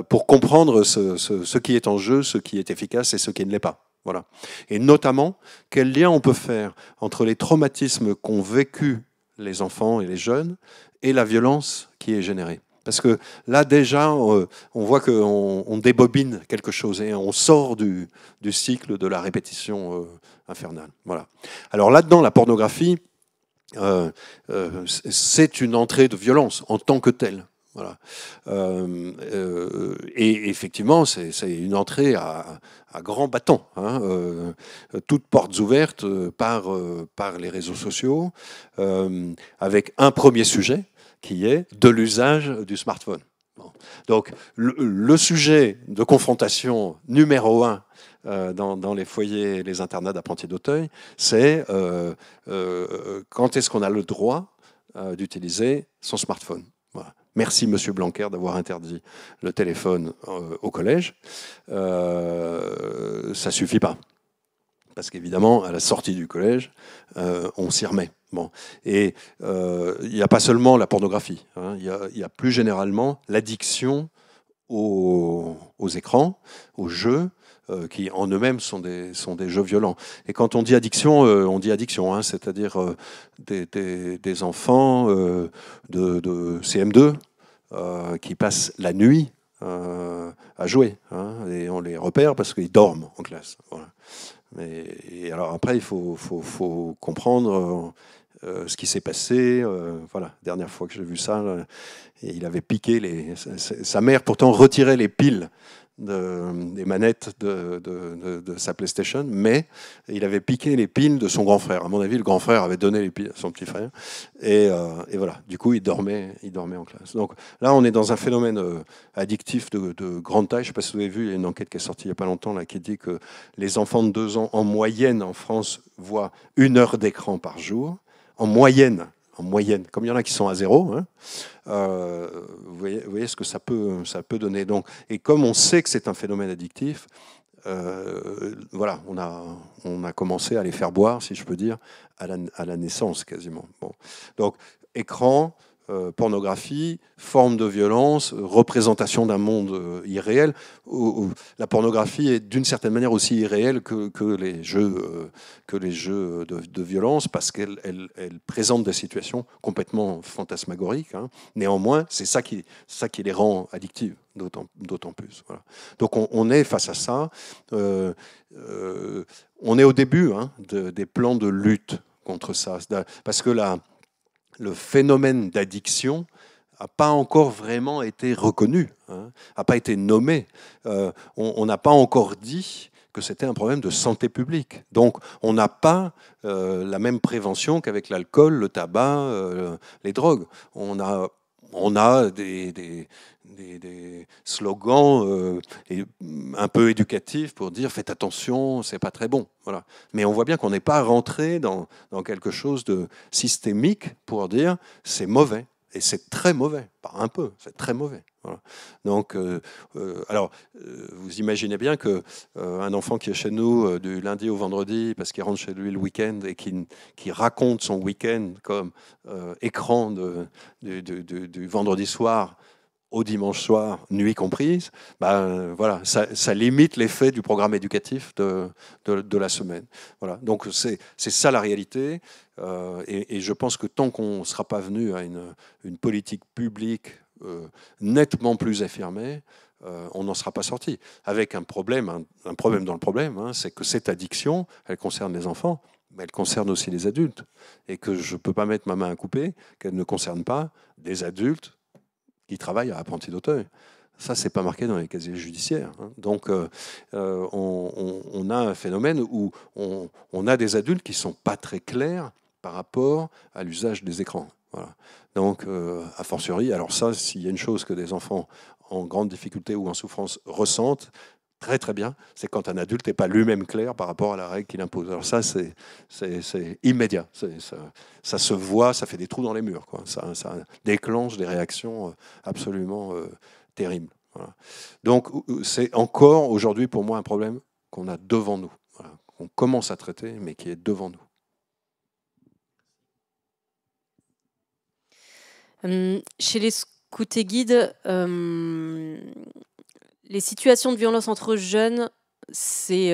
pour comprendre ce qui est en jeu, ce qui est efficace et ce qui ne l'est pas. Voilà. Et notamment, quel lien on peut faire entre les traumatismes qu'ont vécu les enfants et les jeunes et la violence qui est générée. Parce que là, déjà, on voit qu'on débobine quelque chose et on sort du cycle de la répétition infernale. Voilà. Alors là-dedans, la pornographie, c'est une entrée de violence en tant que telle. Voilà. Et effectivement, c'est une entrée à grands bâtons, hein, toutes portes ouvertes par les réseaux sociaux, avec un premier sujet, qui est de l'usage du smartphone. Bon. Donc, le sujet de confrontation numéro 1 dans les foyers et les internats d'Apprenti d'Auteuil, c'est quand est-ce qu'on a le droit d'utiliser son smartphone. Voilà. Merci, Monsieur Blanquer, d'avoir interdit le téléphone au collège. Ça ne suffit pas. Parce qu'évidemment, à la sortie du collège, on s'y remet. Bon. Et il n'y a pas seulement la pornographie, hein, il y a plus généralement l'addiction aux écrans, aux jeux, qui en eux-mêmes sont des jeux violents. Et quand on dit addiction, hein, c'est-à-dire des enfants de CM2 qui passent la nuit à jouer, hein, et on les repère parce qu'ils dorment en classe. Voilà. Et alors après, il faut comprendre ce qui s'est passé. Voilà, dernière fois que j'ai vu ça, et il avait piqué sa mère pourtant retirait les piles des manettes de sa PlayStation, mais il avait piqué les piles de son grand frère. À mon avis, le grand frère avait donné les piles à son petit frère. Et voilà, du coup, il dormait en classe. Donc là, on est dans un phénomène addictif de grande taille. Je ne sais pas si vous avez vu, il y a une enquête qui est sortie il n'y a pas longtemps là, qui dit que les enfants de 2 ans, en moyenne, en France, voient 1 heure d'écran par jour. En moyenne, comme il y en a qui sont à 0, hein, vous voyez ce que ça peut donner. Donc, et comme on sait que c'est un phénomène addictif, voilà, on a commencé à les faire boire, si je peux dire, à la naissance quasiment. Bon. Donc, écran, pornographie, forme de violence, représentation d'un monde irréel. La pornographie est d'une certaine manière aussi irréelle que les jeux de violence, parce qu'elle présente des situations complètement fantasmagoriques. Hein. Néanmoins, c'est ça qui les rend addictives, d'autant plus. Voilà. Donc on est face à ça. On est au début, hein, des plans de lutte contre ça, parce que le phénomène d'addiction n'a pas encore vraiment été reconnu, hein, n'a pas été nommé. On n'a pas encore dit que c'était un problème de santé publique. Donc on n'a pas la même prévention qu'avec l'alcool, le tabac, les drogues. On a des slogans un peu éducatifs pour dire faites attention, c'est pas très bon. Voilà. Mais on voit bien qu'on n'est pas rentré dans quelque chose de systémique pour dire c'est mauvais. Et c'est très mauvais, pas un peu, c'est très mauvais. Voilà. Donc, alors, vous imaginez bien qu'un enfant qui est chez nous du lundi au vendredi, parce qu'il rentre chez lui le week-end et qui raconte son week-end comme écran du vendredi soir au dimanche soir, nuit comprise, ben, voilà, ça limite l'effet du programme éducatif de la semaine. Voilà. Donc c'est ça la réalité. Et je pense que tant qu'on ne sera pas venu à une politique publique nettement plus affirmée, on n'en sera pas sorti. Avec un problème dans le problème, hein, c'est que cette addiction, elle concerne les enfants, mais elle concerne aussi les adultes. Et que je ne peux pas mettre ma main à couper qu'elle ne concerne pas des adultes qui travaillent à Apprenti d'Auteuil. Ça, c'est pas marqué dans les casiers judiciaires. Hein. Donc, on a un phénomène où on a des adultes qui sont pas très clairs par rapport à l'usage des écrans. Voilà. Donc, a fortiori, alors ça, s'il y a une chose que des enfants en grande difficulté ou en souffrance ressentent très très bien, c'est quand un adulte n'est pas lui-même clair par rapport à la règle qu'il impose. Alors ça, c'est immédiat. Ça se voit, ça fait des trous dans les murs. Quoi. Ça déclenche des réactions absolument terribles. Voilà. Donc c'est encore aujourd'hui pour moi un problème qu'on a devant nous, voilà, qu'on commence à traiter, mais qui est devant nous. Chez les scouts et guides, les situations de violence entre jeunes, c'est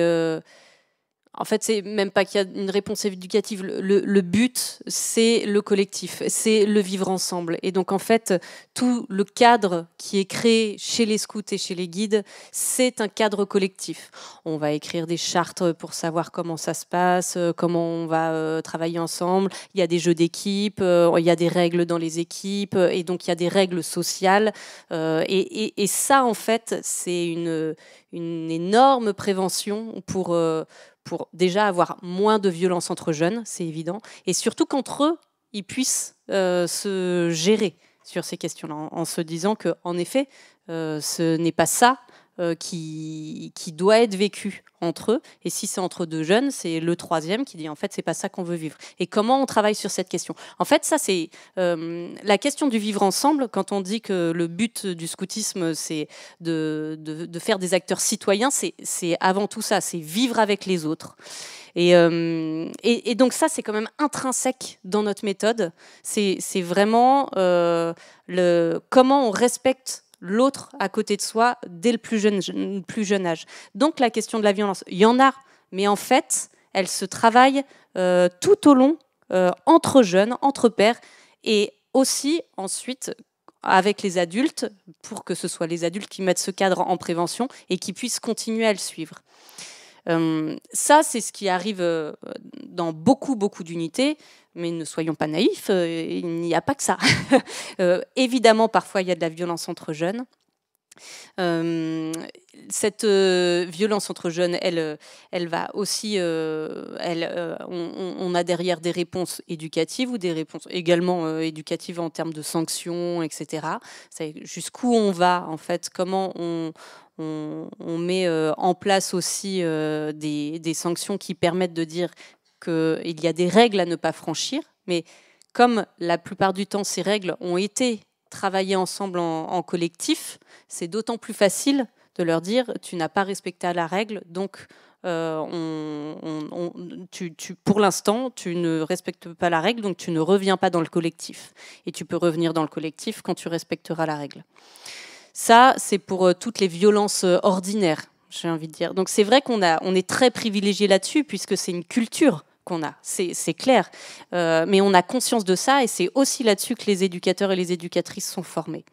en fait, c'est même pas qu'il y a une réponse éducative. Le but, c'est le collectif, c'est le vivre ensemble. Et donc, en fait, tout le cadre qui est créé chez les scouts et chez les guides, c'est un cadre collectif. On va écrire des chartes pour savoir comment ça se passe, comment on va travailler ensemble. Il y a des jeux d'équipe, il y a des règles dans les équipes, et donc il y a des règles sociales. Et ça, en fait, c'est une énorme prévention pour déjà avoir moins de violence entre jeunes, c'est évident, et surtout qu'entre eux, ils puissent se gérer sur ces questions-là, en se disant qu'en effet, ce n'est pas ça qui doit être vécu entre eux, et si c'est entre 2 jeunes, c'est le 3e qui dit en fait c'est pas ça qu'on veut vivre. Et comment on travaille sur cette question? En fait, ça c'est la question du vivre ensemble. Quand on dit que le but du scoutisme c'est de faire des acteurs citoyens, c'est avant tout ça, c'est vivre avec les autres. Et donc ça, c'est quand même intrinsèque dans notre méthode. C'est vraiment comment on respecte l'autre à côté de soi dès le plus jeune âge. Donc la question de la violence, il y en a, mais en fait, elle se travaille tout au long, entre jeunes, entre pairs, et aussi ensuite avec les adultes, pour que ce soit les adultes qui mettent ce cadre en prévention et qui puissent continuer à le suivre. Ça, c'est ce qui arrive dans beaucoup d'unités, mais ne soyons pas naïfs, il n'y a pas que ça. Évidemment, parfois, il y a de la violence entre jeunes. Cette violence entre jeunes, elle va aussi, on a derrière des réponses éducatives ou des réponses également éducatives en termes de sanctions, etc. C'est jusqu'où on va, en fait, comment on met en place aussi des sanctions qui permettent de dire qu'il y a des règles à ne pas franchir, mais comme la plupart du temps, ces règles ont été travaillées ensemble en collectif, c'est d'autant plus facile de leur dire « tu n'as pas respecté la règle, donc pour l'instant, tu ne respectes pas la règle, donc tu ne reviens pas dans le collectif. Et tu peux revenir dans le collectif quand tu respecteras la règle. » Ça, c'est pour toutes les violences ordinaires, j'ai envie de dire. Donc c'est vrai qu'on est très privilégié là-dessus, puisque c'est une culture qu'on a, c'est clair. Mais on a conscience de ça, et c'est aussi là-dessus que les éducateurs et les éducatrices sont formés.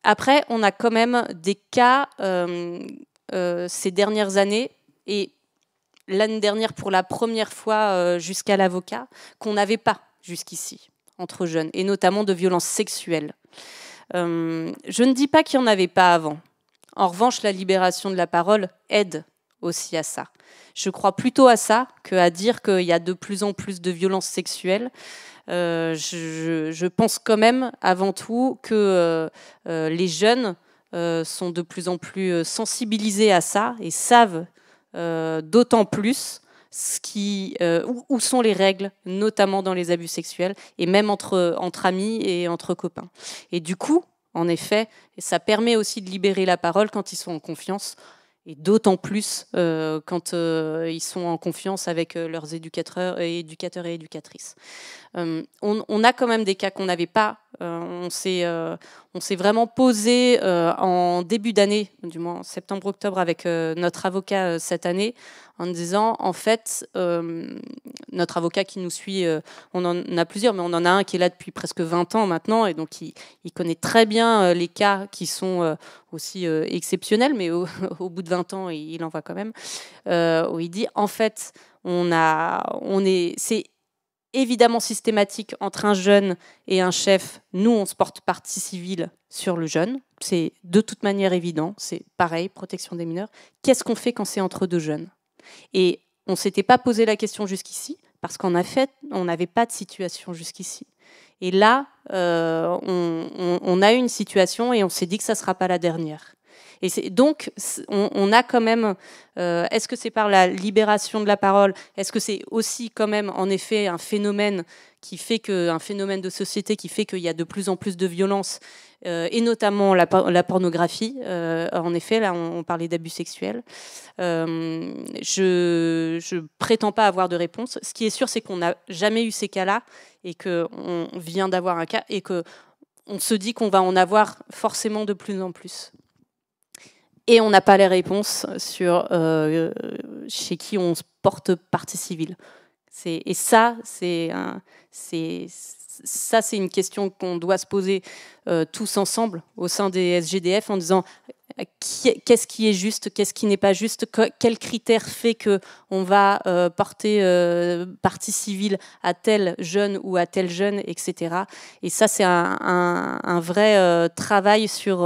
Après, on a quand même des cas ces dernières années, et l'année dernière pour la première fois jusqu'à l'avocat, qu'on n'avait pas jusqu'ici entre jeunes, et notamment de violences sexuelles. Je ne dis pas qu'il n'y en avait pas avant. En revanche, la libération de la parole aide aussi à ça. Je crois plutôt à ça qu'à dire qu'il y a de plus en plus de violences sexuelles. Je pense quand même, avant tout, que les jeunes sont de plus en plus sensibilisés à ça et savent d'autant plus où sont les règles, notamment dans les abus sexuels, et même entre amis et entre copains. Et du coup, en effet, ça permet aussi de libérer la parole quand ils sont en confiance, et d'autant plus quand ils sont en confiance avec leurs éducateurs et éducatrices. On a quand même des cas qu'on n'avait pas. On s'est vraiment posé en début d'année, du moins en septembre-octobre, avec notre avocat cette année, en disant, en fait, notre avocat qui nous suit, on en a plusieurs, mais on en a un qui est là depuis presque 20 ans maintenant, et donc il connaît très bien les cas qui sont aussi exceptionnels, mais au bout de 20 ans, il en voit quand même, où il dit, en fait, c'est évidemment systématique entre un jeune et un chef. Nous, on se porte partie civile sur le jeune. C'est de toute manière évident. C'est pareil, protection des mineurs. Qu'est-ce qu'on fait quand c'est entre deux jeunes ? Et on ne s'était pas posé la question jusqu'ici, parce qu'en fait, on n'avait pas de situation jusqu'ici. Et là, on a eu une situation et on s'est dit que ça ne sera pas la dernière. Et donc, on a quand même, est-ce que c'est par la libération de la parole, est-ce que c'est aussi quand même, en effet, un phénomène de société qui fait qu'il y a de plus en plus de violence, et notamment la pornographie. En effet, là, on parlait d'abus sexuels. Je prétends pas avoir de réponse. Ce qui est sûr, c'est qu'on n'a jamais eu ces cas-là, et qu'on vient d'avoir un cas, et qu'on se dit qu'on va en avoir forcément de plus en plus. Et on n'a pas les réponses sur chez qui on se porte partie civile. Et ça, c'est une question qu'on doit se poser tous ensemble au sein des SGDF, en disant qu'est-ce qui est juste, qu'est-ce qui n'est pas juste, quel critère fait qu'on va porter partie civile à tel jeune ou à tel jeune, etc. Et ça, c'est un vrai travail sur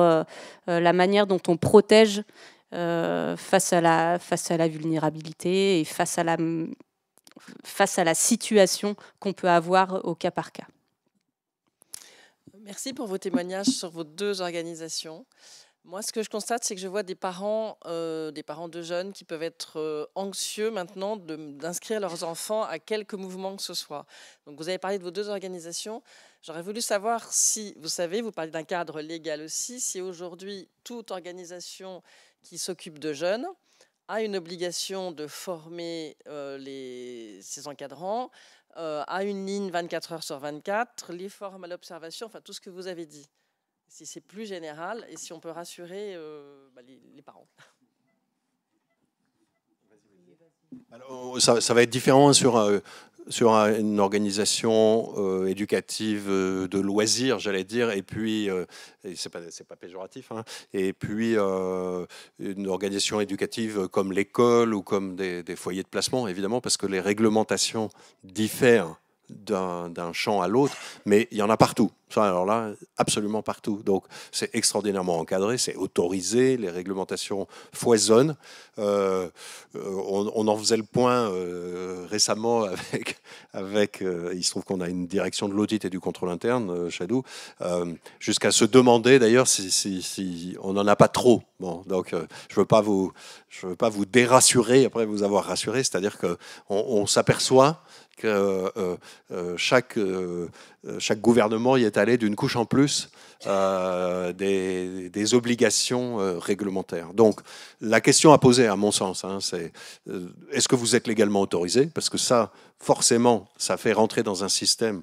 la manière dont on protège face à la vulnérabilité et face à la situation qu'on peut avoir au cas par cas. Merci pour vos témoignages sur vos deux organisations. Moi, ce que je constate, c'est que je vois des parents de jeunes qui peuvent être anxieux maintenant d'inscrire leurs enfants à quelque mouvement que ce soit. Donc, vous avez parlé de vos deux organisations. J'aurais voulu savoir si, vous savez, vous parlez d'un cadre légal aussi, si aujourd'hui, toute organisation qui s'occupe de jeunes a une obligation de former ses encadrants, a une ligne 24 heures sur 24, les forme à l'observation, enfin tout ce que vous avez dit. si c'est plus général et si on peut rassurer les parents. Alors, ça va être différent sur une organisation éducative de loisirs, j'allais dire, et puis, c'est pas péjoratif, hein, et puis une organisation éducative comme l'école ou comme des foyers de placement, évidemment, parce que les réglementations diffèrent d'un champ à l'autre, mais il y en a partout. Ça, alors là, absolument partout. Donc, c'est extraordinairement encadré, c'est autorisé, les réglementations foisonnent. On en faisait le point récemment avec il se trouve qu'on a une direction de l'audit et du contrôle interne, Chadou, jusqu'à se demander d'ailleurs si on n'en a pas trop. Bon, donc, je veux pas vous dérassurer après vous avoir rassuré, c'est-à-dire qu'on s'aperçoit que chaque gouvernement y est allé d'une couche en plus des obligations réglementaires. Donc, la question à poser, à mon sens, hein, c'est est-ce que vous êtes légalement autorisé? Parce que ça, forcément, ça fait rentrer dans un système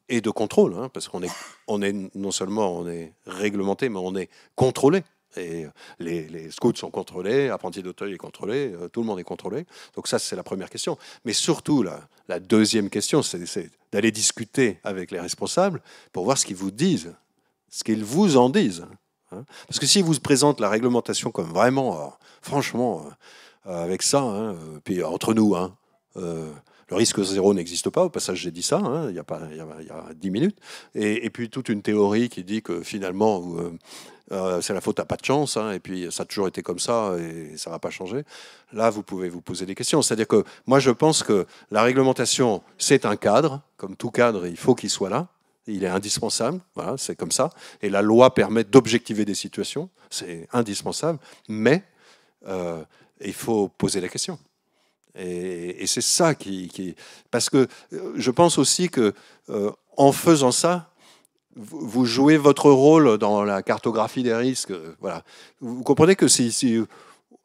et de contrôle, hein, parce qu'on est non seulement on est réglementé, mais on est contrôlé. Et les scouts sont contrôlés, apprentis d'Auteuil est contrôlé, tout le monde est contrôlé. Donc ça, c'est la première question. Mais surtout, la deuxième question, c'est d'aller discuter avec les responsables pour voir ce qu'ils vous disent, ce qu'ils vous en disent. Hein. Parce que si vous présentent la réglementation comme vraiment, franchement, avec ça, hein, puis entre nous, hein, le risque zéro n'existe pas, au passage j'ai dit ça, hein, il y a 10 minutes, et puis toute une théorie qui dit que finalement c'est la faute à pas de chance, hein, et puis ça a toujours été comme ça et ça va pas changer. Là, vous pouvez vous poser des questions. C'est-à-dire que moi je pense que la réglementation c'est un cadre, comme tout cadre il faut qu'il soit là, il est indispensable, voilà, c'est comme ça, et la loi permet d'objectiver des situations, c'est indispensable, mais il faut poser la question. Et c'est ça qui... Parce que je pense aussi que en faisant ça, vous jouez votre rôle dans la cartographie des risques. Voilà. Vous comprenez que si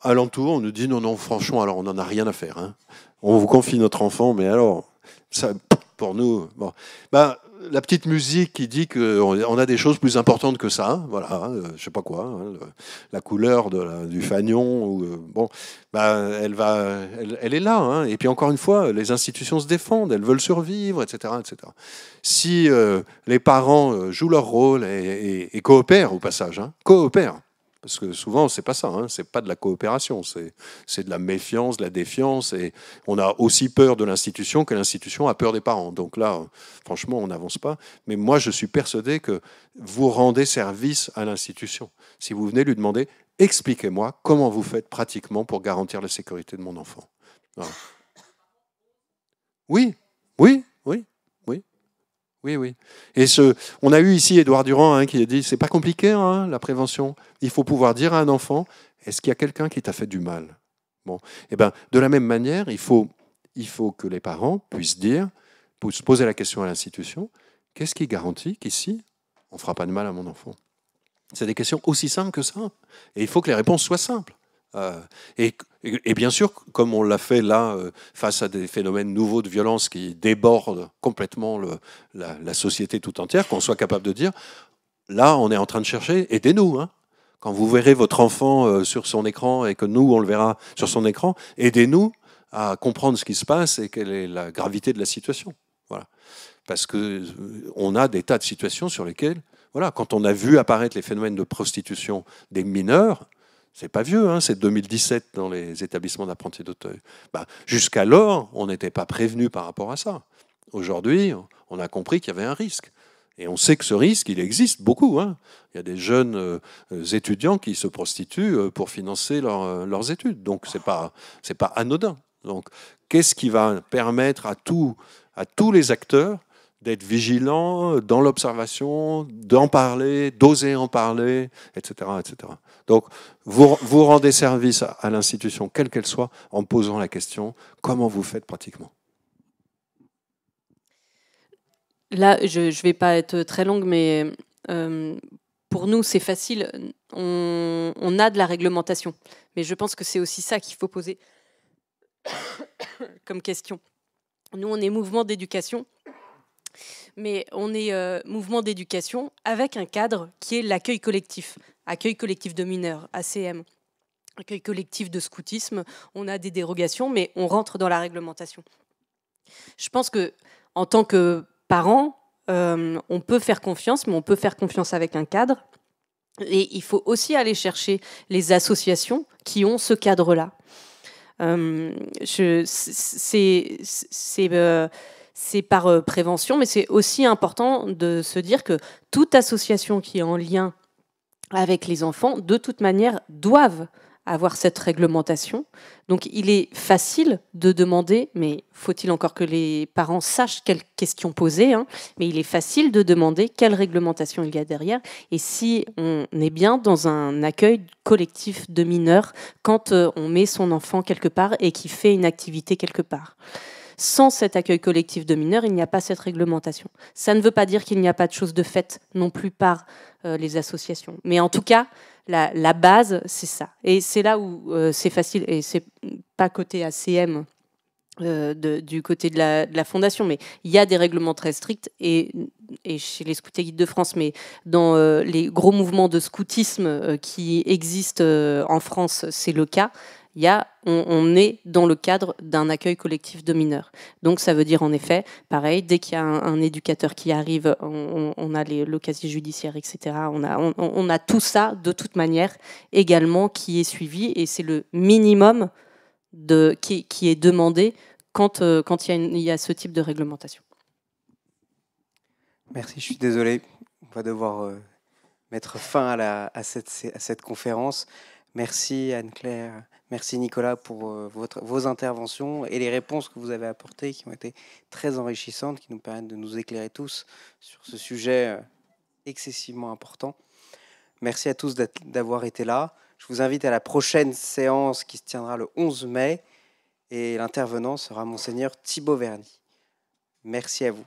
alentour, on nous dit non, franchement, alors on n'en a rien à faire. Hein. On vous confie notre enfant, mais alors, ça, pour nous... Bon. Ben, la petite musique qui dit qu'on a des choses plus importantes que ça, voilà, je sais pas quoi, hein, la couleur du fanion, bon, bah, elle est là, hein, et puis encore une fois, les institutions se défendent, elles veulent survivre, etc., etc. Si les parents jouent leur rôle et coopèrent au passage, hein, coopèrent. Parce que souvent, c'est pas ça, hein, c'est pas de la coopération, c'est de la méfiance, de la défiance, et on a aussi peur de l'institution que l'institution a peur des parents. Donc là, franchement, on n'avance pas. Mais moi, je suis persuadé que vous rendez service à l'institution. Si vous venez lui demander, expliquez-moi comment vous faites pratiquement pour garantir la sécurité de mon enfant. Voilà. Oui. Et on a eu ici Édouard Durand, hein, qui a dit c'est pas compliqué, hein, la prévention. Il faut pouvoir dire à un enfant est-ce qu'il y a quelqu'un qui t'a fait du mal? Bon, et ben de la même manière, il faut que les parents puissent se poser la question à l'institution qu'est-ce qui garantit qu'ici on fera pas de mal à mon enfant? C'est des questions aussi simples que ça, et il faut que les réponses soient simples. Et bien sûr, comme on l'a fait là, face à des phénomènes nouveaux de violence qui débordent complètement la société tout entière, qu'on soit capable de dire, là, on est en train de chercher, aidez-nous. Hein. Quand vous verrez votre enfant sur son écran et que nous, on le verra sur son écran, aidez-nous à comprendre ce qui se passe et quelle est la gravité de la situation. Voilà. Parce qu'on a des tas de situations sur lesquelles, voilà, quand on a vu apparaître les phénomènes de prostitution des mineurs, c'est pas vieux, hein, c'est 2017 dans les établissements d'apprentis d'Auteuil. Bah, jusqu'alors, on n'était pas prévenu par rapport à ça. Aujourd'hui, on a compris qu'il y avait un risque. Et on sait que ce risque, il existe beaucoup. Hein. Il y a des jeunes étudiants qui se prostituent pour financer leurs études. Donc, c'est pas anodin. Donc, qu'est-ce qui va permettre à tous les acteurs d'être vigilants dans l'observation, d'en parler, d'oser en parler, etc., etc. Donc, vous rendez service à l'institution, quelle qu'elle soit, en posant la question « Comment vous faites pratiquement ?» Là, je ne vais pas être très longue, mais pour nous, c'est facile. On a de la réglementation. Mais je pense que c'est aussi ça qu'il faut poser comme question. Nous, on est mouvement d'éducation. mais on est mouvement d'éducation avec un cadre qui est l'accueil collectif de mineurs, ACM. Accueil collectif de scoutisme, on a des dérogations, mais on rentre dans la réglementation. Je pense que en tant que parent, on peut faire confiance, mais on peut faire confiance avec un cadre. Et il faut aussi aller chercher les associations qui ont ce cadre-là. C'est par prévention, mais c'est aussi important de se dire que toute association qui est en lien avec les enfants, de toute manière, doivent avoir cette réglementation. Donc il est facile de demander, mais faut-il encore que les parents sachent quelles questions poser, hein, mais il est facile de demander quelle réglementation il y a derrière, et si on est bien dans un accueil collectif de mineurs quand on met son enfant quelque part et qu'il fait une activité quelque part. Sans cet accueil collectif de mineurs, il n'y a pas cette réglementation. Ça ne veut pas dire qu'il n'y a pas de choses de faites non plus par les associations. Mais en tout cas, la base, c'est ça. Et c'est là où c'est facile, et c'est pas côté ACM, du côté de la fondation, mais il y a des règlements très stricts, et chez les Scouts et Guides de France, mais dans les gros mouvements de scoutisme qui existent en France, c'est le cas. On est dans le cadre d'un accueil collectif de mineurs. Donc ça veut dire en effet, pareil, dès qu'il y a un éducateur qui arrive, on a le casier judiciaire, etc. On a tout ça de toute manière également qui est suivi, et c'est le minimum qui est demandé quand il y a ce type de réglementation. Merci, je suis désolé. On va devoir mettre fin à cette conférence. Merci Anne-Claire, merci Nicolas pour vos interventions et les réponses que vous avez apportées qui ont été très enrichissantes, qui nous permettent de nous éclairer tous sur ce sujet excessivement important. Merci à tous d'avoir été là. Je vous invite à la prochaine séance qui se tiendra le 11 mai et l'intervenant sera Monseigneur Thibaut Verny. Merci à vous.